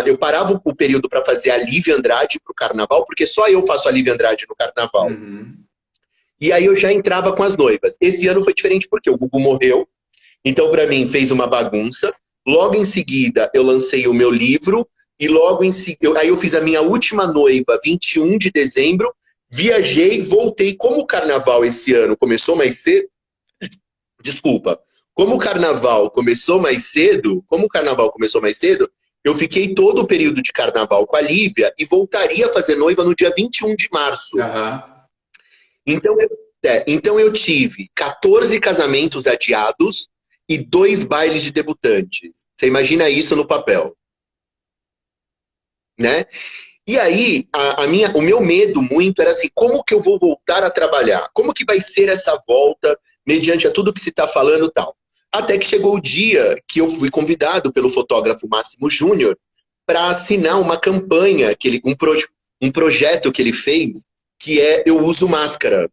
Eu parava o período para fazer a Lívia Andrade pro carnaval, porque só eu faço a Lívia Andrade no carnaval. E aí eu já entrava com as noivas. Esse ano foi diferente porque o Gugu morreu, então, para mim, fez uma bagunça. Logo em seguida, eu lancei o meu livro, e logo em seguida, aí eu fiz a minha última noiva, 21 de dezembro, viajei, voltei. Como o carnaval esse ano começou mais cedo, como o carnaval começou mais cedo, eu fiquei todo o período de carnaval com a Lívia e voltaria a fazer noiva no dia 21 de março. Então eu tive 14 casamentos adiados e 2 bailes de debutantes. Você imagina isso no papel. Né? E aí, o meu medo muito era assim, como que eu vou voltar a trabalhar? Como que vai ser essa volta, mediante a tudo que se está falando e tal? Até que chegou o dia que eu fui convidado pelo fotógrafo Máximo Júnior para assinar uma campanha, um projeto que ele fez, que é Eu Uso Máscara.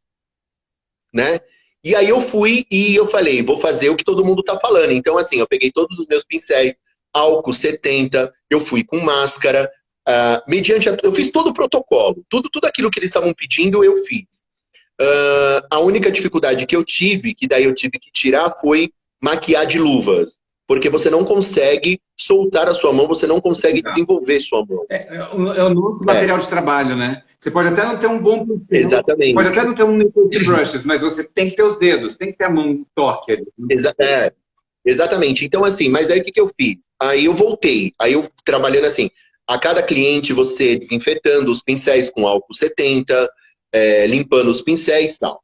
Né? E aí eu fui e eu falei, vou fazer o que todo mundo está falando. Então, assim, eu peguei todos os meus pincéis, álcool 70, eu fui com máscara, eu fiz todo o protocolo, tudo aquilo que eles estavam pedindo, eu fiz. A única dificuldade que eu tive, que daí eu tive que tirar, foi maquiar de luvas. Porque você não consegue soltar a sua mão, você não consegue desenvolver sua mão. É o novo material de trabalho, né? Você pode até não ter um bom pincel, exatamente. Pode até não ter um de brushes, mas você tem que ter os dedos, tem que ter a mão no toque ali. Exatamente. Então, assim, mas aí o que eu fiz? Aí eu voltei, aí eu trabalhando assim, a cada cliente você desinfetando os pincéis com álcool 70, limpando os pincéis e tal.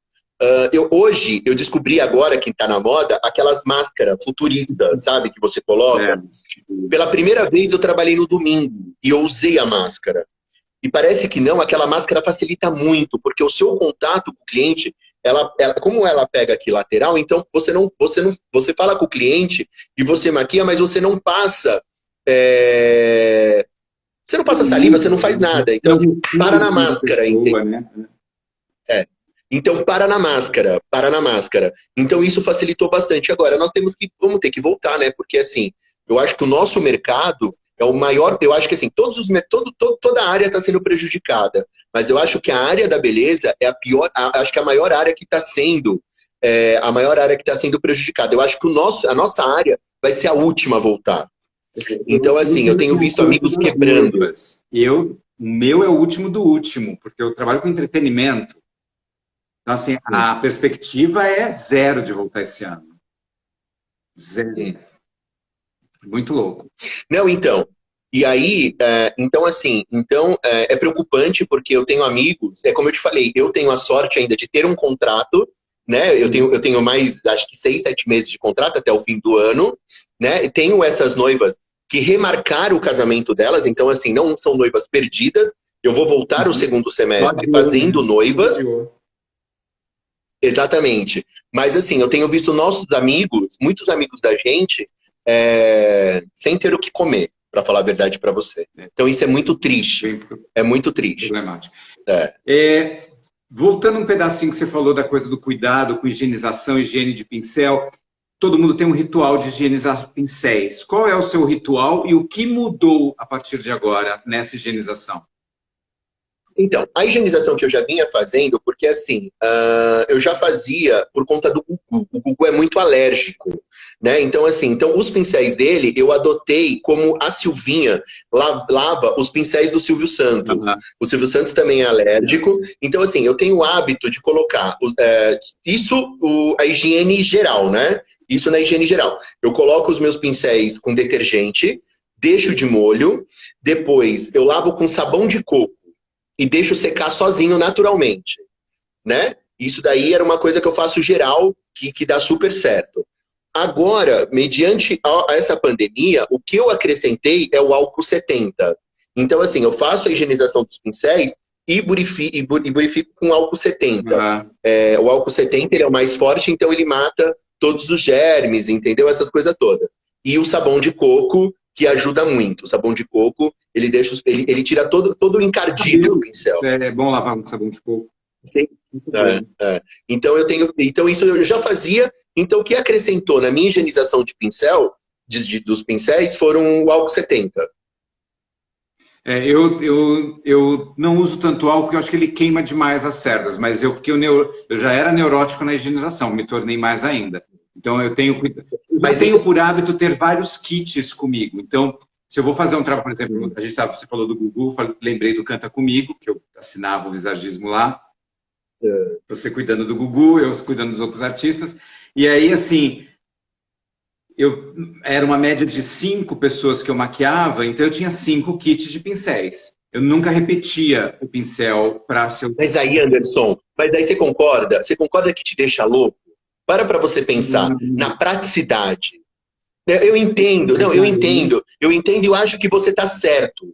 Hoje, eu descobri agora que tá na moda aquelas máscaras futuristas, sabe? Que você coloca. Pela primeira vez eu trabalhei no domingo e eu usei a máscara. E parece que não, aquela máscara facilita muito, porque o seu contato com o cliente, como ela pega aqui lateral, então você fala com o cliente e você maquia, mas você não passa. Você não passa saliva, você não faz nada. Então, assim, para na máscara, entendeu? Então, para na máscara. Então, isso facilitou bastante. Agora, vamos ter que voltar, né? Porque, assim, eu acho que o nosso mercado é o maior, eu acho que, assim, toda a área está sendo prejudicada, mas eu acho que a área da beleza é a pior, acho que a maior área que está sendo, prejudicada. Eu acho que a nossa área vai ser a última a voltar. Então, assim, eu tenho visto amigos quebrando. O meu é o último do último, porque eu trabalho com entretenimento. Então, assim, a perspectiva é zero de voltar esse ano. Zero. Muito louco. Não, então. E aí, é preocupante porque eu tenho amigos, como eu te falei, eu tenho a sorte ainda de ter um contrato, né? Eu tenho mais, acho que 6, 7 meses de contrato até o fim do ano, né? E tenho essas noivas que remarcaram o casamento delas, então, assim, não são noivas perdidas. Eu vou voltar o segundo semestre fazendo noivas. Exatamente. Mas, assim, eu tenho visto nossos amigos, muitos amigos da gente, sem ter o que comer, para falar a verdade para você. Então, isso é muito triste. É muito triste. Problemático. Voltando um pedacinho que você falou da coisa do cuidado com higienização, higiene de pincel, todo mundo tem um ritual de higienizar pincéis. Qual é o seu ritual e o que mudou a partir de agora nessa higienização? Então, a higienização que eu já vinha fazendo, porque assim, eu já fazia por conta do Gugu. O Gugu é muito alérgico, né? Então, assim, os pincéis dele eu adotei como a Silvinha lava os pincéis do Silvio Santos. O Silvio Santos também é alérgico. Então, assim, eu tenho o hábito de colocar a higiene geral, né? Isso na higiene geral. Eu coloco os meus pincéis com detergente, deixo de molho, depois eu lavo com sabão de coco e deixo secar sozinho naturalmente, né? Isso daí era uma coisa que eu faço geral, que dá super certo. Agora, mediante essa pandemia, o que eu acrescentei é o álcool 70. Então, assim, eu faço a higienização dos pincéis e purifico com álcool 70. O álcool 70 ele é o mais forte, então ele mata todos os germes, entendeu? Essas coisas todas. E o sabão de coco, que ajuda muito. O sabão de coco, ele tira todo o encardido do pincel. É bom lavar com sabão de coco. Sim. Então, isso eu já fazia. Então, o que acrescentou na minha higienização de pincel, dos pincéis, foram o álcool 70. Eu não uso tanto álcool, porque eu acho que ele queima demais as cerdas, mas eu já era neurótico na higienização, me tornei mais ainda. Então, eu tenho por hábito ter vários kits comigo. Então, se eu vou fazer um trabalho, por exemplo, você falou do Gugu, lembrei do Canta Comigo, que eu assinava o visagismo lá. Você cuidando do Gugu, eu cuidando dos outros artistas. E aí, assim, era uma média de 5 pessoas que eu maquiava, então eu tinha 5 kits de pincéis. Eu nunca repetia o pincel para ser... Mas aí, Anderson, você concorda? Você concorda que te deixa louco? Para você pensar na praticidade. Eu entendo e eu acho que você está certo.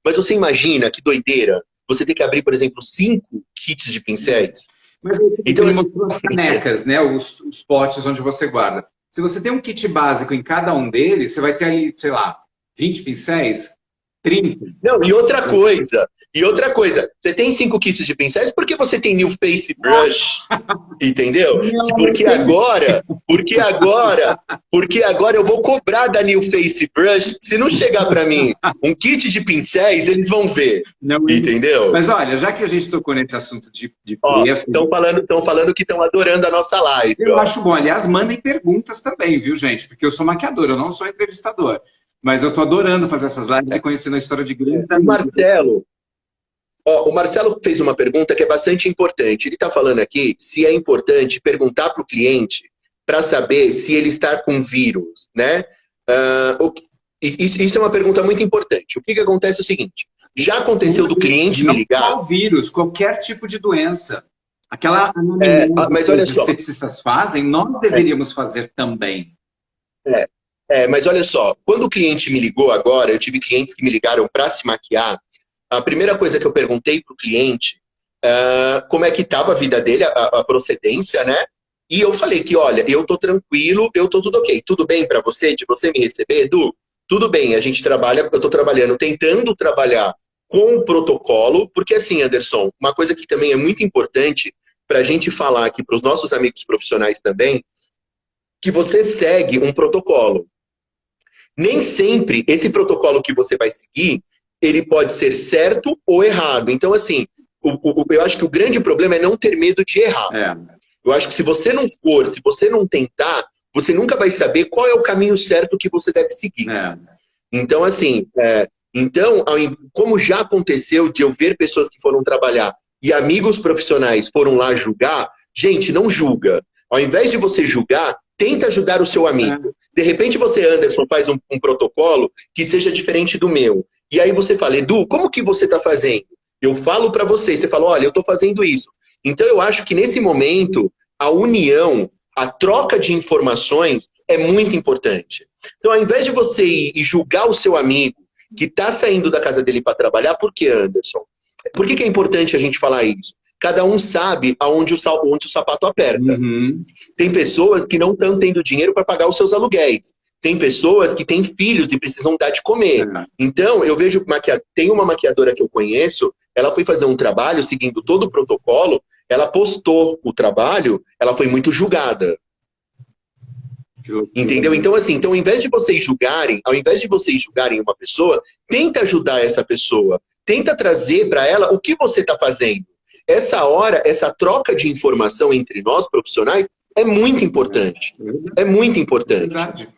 Mas você imagina que doideira você ter que abrir, por exemplo, 5 kits de pincéis? Mas então, as canecas, né? Os potes onde você guarda. Se você tem um kit básico em cada um deles, você vai ter ali, sei lá, 20 pincéis, 30. Não, e outra coisa, você tem 5 kits de pincéis porque você tem New Face Brush, entendeu? Porque agora eu vou cobrar da New Face Brush. Se não chegar para mim um kit de pincéis, eles vão ver, entendeu? Mas olha, já que a gente tocou nesse assunto de preço... Estão falando que estão adorando a nossa live. Eu acho bom. Aliás, mandem perguntas também, viu, gente? Porque eu sou maquiador, eu não sou entrevistador. Mas eu tô adorando fazer essas lives e conhecendo a história de grandes amigos. O Marcelo fez uma pergunta que é bastante importante. Ele está falando aqui se é importante perguntar para o cliente para saber se ele está com vírus, né? Isso é uma pergunta muito importante. O que acontece é o seguinte, já aconteceu do cliente me ligar... Não vírus, qualquer tipo de doença. Aquela anamnese mas que olha os só. esteticistas fazem, nós deveríamos fazer também. Mas olha só, quando o cliente me ligou agora, eu tive clientes que me ligaram para se maquiar, a primeira coisa que eu perguntei para o cliente, como é que estava a vida dele, a procedência, né? E eu falei que, olha, eu tô tranquilo, eu tô tudo ok. Tudo bem para você, de você me receber, Edu? Tudo bem, a gente trabalha, eu tô trabalhando, tentando trabalhar com o protocolo, porque assim, Anderson, uma coisa que também é muito importante para a gente falar aqui para os nossos amigos profissionais também, que você segue um protocolo. Nem sempre esse protocolo que você vai seguir, ele pode ser certo ou errado. Então, assim, eu acho que o grande problema é não ter medo de errar. Eu acho que se você não for, se você não tentar, você nunca vai saber qual é o caminho certo que você deve seguir. Então, assim, como já aconteceu de eu ver pessoas que foram trabalhar e amigos profissionais foram lá julgar, gente, não julga. Ao invés de você julgar, tenta ajudar o seu amigo. De repente você, Anderson, faz um protocolo que seja diferente do meu. E aí você fala, Edu, como que você está fazendo? Eu falo para você, você fala, olha, eu estou fazendo isso. Então eu acho que nesse momento, a união, a troca de informações é muito importante. Então ao invés de você ir e julgar o seu amigo que está saindo da casa dele para trabalhar, por que, Anderson? Por que é importante a gente falar isso? Cada um sabe onde o sapato aperta. Tem pessoas que não estão tendo dinheiro para pagar os seus aluguéis. Tem pessoas que têm filhos e precisam dar de comer. Então, eu vejo, tem uma maquiadora que eu conheço, ela foi fazer um trabalho seguindo todo o protocolo, ela postou o trabalho, ela foi muito julgada. Entendeu? Então, assim, ao invés de vocês julgarem uma pessoa, tenta ajudar essa pessoa. Tenta trazer para ela o que você está fazendo. Essa troca de informação entre nós, profissionais, é muito importante. É muito importante. Verdade.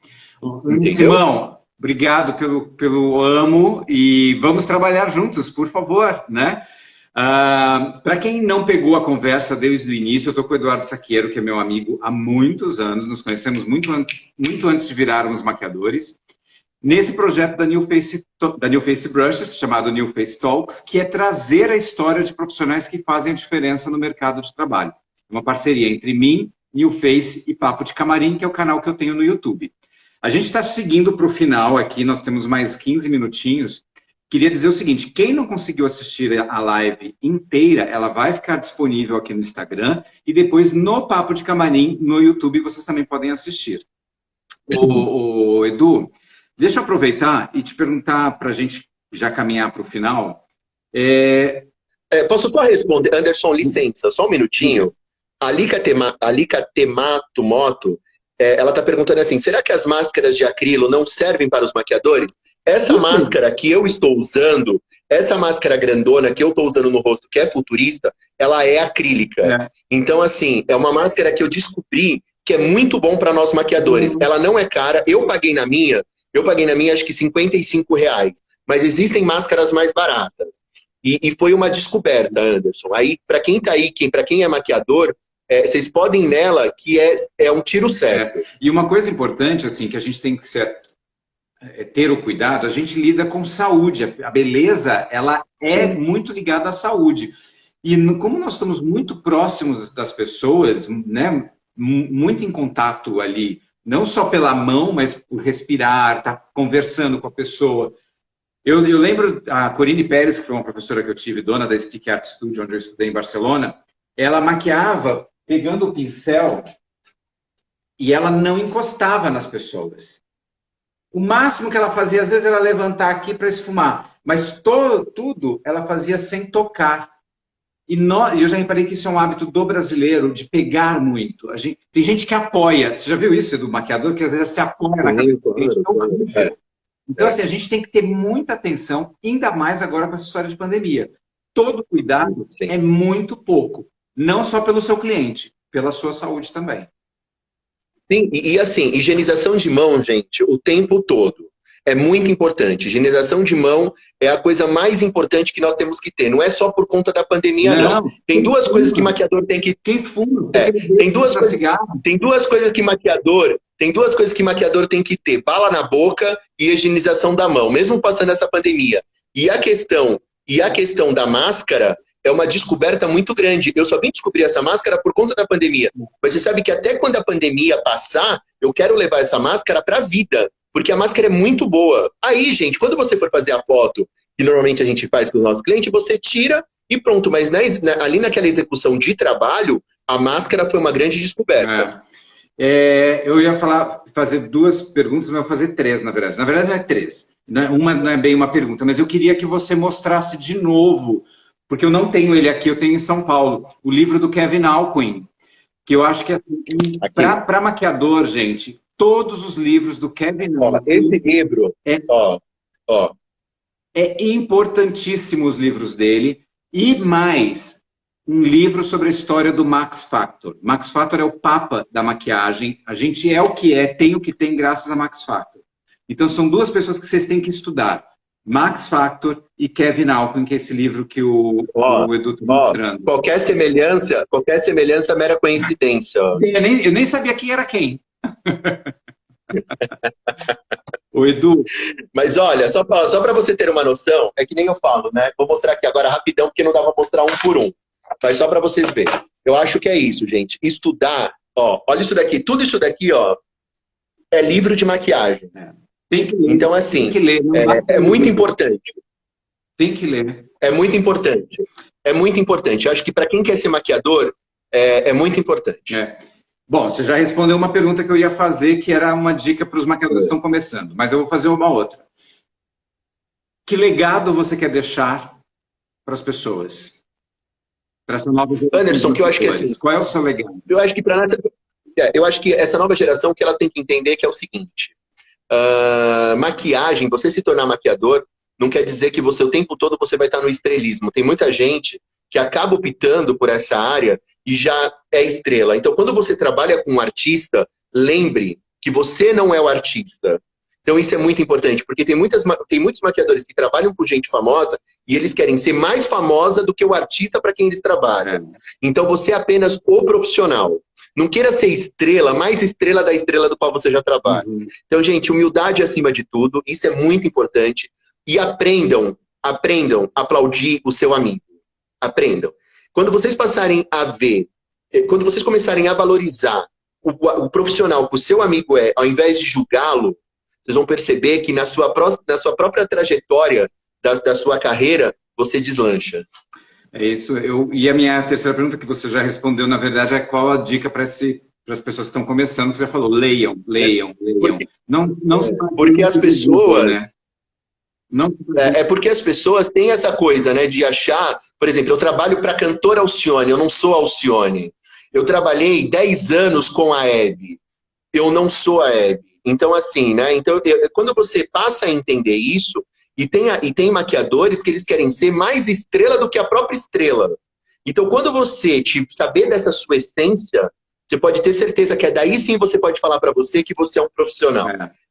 Entendeu? Simão, obrigado pelo amo e vamos trabalhar juntos, por favor, né? Para quem não pegou a conversa desde o início, eu estou com o Eduardo Saquiero, que é meu amigo há muitos anos, nos conhecemos muito antes de virarmos maquiadores, nesse projeto da New Face Brushes, chamado New Face Talks, que é trazer a história de profissionais que fazem a diferença no mercado de trabalho. Uma parceria entre mim, New Face e Papo de Camarim, que é o canal que eu tenho no YouTube. A gente está seguindo para o final aqui, nós temos mais 15 minutinhos. Queria dizer o seguinte, quem não conseguiu assistir a live inteira, ela vai ficar disponível aqui no Instagram e depois no Papo de Camarim, no YouTube, vocês também podem assistir. O Edu, deixa eu aproveitar e te perguntar para a gente já caminhar para o final. Posso só responder? Anderson, licença, só um minutinho. A Lica Temato Moto, ela está perguntando assim, será que as máscaras de acrilo não servem para os maquiadores? Essa máscara que eu estou usando, essa máscara grandona que eu estou usando no rosto, que é futurista, ela é acrílica. Então, assim, é uma máscara que eu descobri que é muito bom para nós maquiadores. Ela não é cara, eu paguei na minha acho que R$55. Mas existem máscaras mais baratas. E foi uma descoberta, Anderson. Aí, para quem tá aí, para quem é maquiador, vocês podem ir nela, que é um tiro certo. E uma coisa importante, assim, que a gente tem que ter o cuidado, a gente lida com saúde. A beleza, ela é muito ligada à saúde. E como nós estamos muito próximos das pessoas, né, muito em contato ali, não só pela mão, mas por respirar, tá conversando com a pessoa. Eu lembro a Corine Pérez, que foi uma professora que eu tive, dona da Stick Art Studio, onde eu estudei em Barcelona, ela maquiava pegando o pincel e ela não encostava nas pessoas. O máximo que ela fazia, às vezes, era levantar aqui para esfumar, mas tudo ela fazia sem tocar. E eu já reparei que isso é um hábito do brasileiro, de pegar muito. Tem gente que apoia. Você já viu isso, do maquiador, que às vezes se apoia na cabeça? Então, assim, a gente tem que ter muita atenção, ainda mais agora com essa história de pandemia. Todo cuidado é muito pouco. Não só pelo seu cliente, pela sua saúde também. Sim, e assim, higienização de mão, gente, o tempo todo. É muito importante. Higienização de mão é a coisa mais importante que nós temos que ter. Não é só por conta da pandemia, não. Tem duas coisas que maquiador tem que... Quem fuma? Tem duas coisas que maquiador tem que ter. Bala na boca e higienização da mão, mesmo passando essa pandemia. E a questão da máscara, é uma descoberta muito grande. Eu só vim descobrir essa máscara por conta da pandemia. Mas você sabe que até quando a pandemia passar, eu quero levar essa máscara para a vida, porque a máscara é muito boa. Aí, gente, quando você for fazer a foto, que normalmente a gente faz com o nosso cliente, você tira e pronto. Mas ali naquela execução de trabalho, a máscara foi uma grande descoberta. Eu ia fazer 2 perguntas, mas eu vou fazer 3, na verdade. Na verdade, não é 3. Uma não é bem uma pergunta, mas eu queria que você mostrasse de novo, porque eu não tenho ele aqui, eu tenho em São Paulo, o livro do Kevin Aucoin, que eu acho que é para maquiador, gente, todos os livros do Kevin Aucoin... Esse livro, é importantíssimo os livros dele, e mais, um livro sobre a história do Max Factor. Max Factor é o papa da maquiagem, a gente é o que é, tem o que tem graças a Max Factor. Então são 2 pessoas que vocês têm que estudar. Max Factor e Kevin Aucoin, que é esse livro que o Edu está mostrando. Qualquer semelhança é mera coincidência. Eu nem sabia quem era quem. O Edu. Mas olha, só para você ter uma noção, é que nem eu falo, né? Vou mostrar aqui agora rapidão, porque não dá para mostrar um por um. Mas só para vocês verem. Eu acho que é isso, gente. Estudar, olha isso daqui. Tudo isso daqui, é livro de maquiagem. Tem que ler. Então, assim, tem que ler, é muito importante. Tem que ler. É muito importante. É muito importante. Eu acho que para quem quer ser maquiador, é muito importante. Bom, você já respondeu uma pergunta que eu ia fazer, que era uma dica para os maquiadores que estão começando. Mas eu vou fazer uma outra. Que legado você quer deixar para as pessoas? Para essa nova geração? Anderson, que eu acho que assim... Qual é o seu legado? Eu acho que essa nova geração, que elas têm que entender que é o seguinte... maquiagem, você se tornar maquiador, não quer dizer que o tempo todo você vai estar no estrelismo. Tem muita gente que acaba optando por essa área e já é estrela. Então, quando você trabalha com um artista, lembre que você não é o artista. Então, isso é muito importante, porque tem muitos maquiadores que trabalham com gente famosa e eles querem ser mais famosa do que o artista para quem eles trabalham. Então, você é apenas o profissional. Não queira ser estrela, mais estrela da estrela do qual você já trabalha. Então, gente, humildade acima de tudo, isso é muito importante. E aprendam a aplaudir o seu amigo. Aprendam. Quando vocês passarem a ver, quando vocês começarem a valorizar o profissional que o seu amigo é, ao invés de julgá-lo, vocês vão perceber que na sua própria trajetória da sua carreira, você deslancha. É isso. E a minha terceira pergunta, que você já respondeu, na verdade, é qual a dica para as pessoas que estão começando, que você já falou, leiam. Porque as pessoas... né? Porque as pessoas têm essa coisa, né, de achar... Por exemplo, eu trabalho para a cantora Alcione, eu não sou Alcione. Eu trabalhei 10 anos com a Hebe, eu não sou a Hebe. Então, assim, né? Então, quando você passa a entender isso, e tem maquiadores que eles querem ser mais estrela do que a própria estrela. Então, quando você saber dessa sua essência, você pode ter certeza que daí sim você pode falar para você que você é um profissional.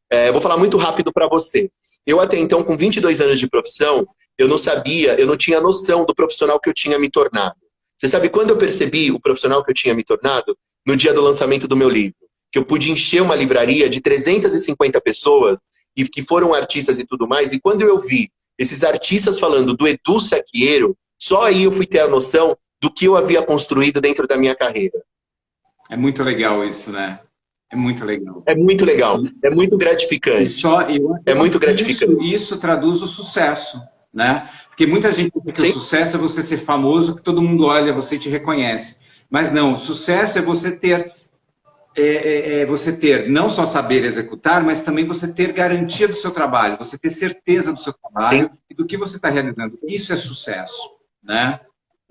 Eu vou falar muito rápido para você. Eu até então, com 22 anos de profissão, eu não tinha noção do profissional que eu tinha me tornado. Você sabe quando eu percebi o profissional que eu tinha me tornado? No dia do lançamento do meu livro. Que eu pude encher uma livraria de 350 pessoas, e que foram artistas e tudo mais, e quando eu vi esses artistas falando do Edu Sequiero, só aí eu fui ter a noção do que eu havia construído dentro da minha carreira. É muito legal isso, né? É muito legal. É muito legal. É muito gratificante. É muito gratificante. Isso traduz o sucesso, né? Porque muita gente pensa que o sucesso é você ser famoso, que todo mundo olha você e te reconhece. Mas não, o sucesso é você ter... você ter não só saber executar, mas também você ter garantia do seu trabalho, você ter certeza do seu trabalho e do que você está realizando. Isso é sucesso, né?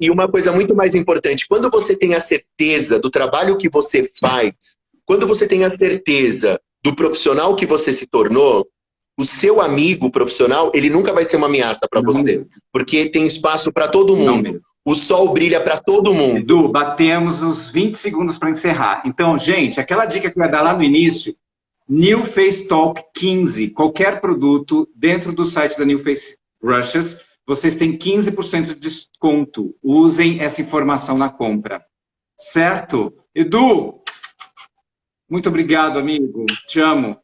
E uma coisa muito mais importante, quando você tem a certeza do trabalho que você faz, quando você tem a certeza do profissional que você se tornou, o seu amigo profissional, ele nunca vai ser uma ameaça para você, porque tem espaço para todo mundo. O sol brilha para todo mundo. Edu, batemos os 20 segundos para encerrar. Então, gente, aquela dica que eu ia dar lá no início, New Face Talk 15, qualquer produto dentro do site da New Face Brushes, vocês têm 15% de desconto. Usem essa informação na compra. Certo? Edu, muito obrigado, amigo. Te amo.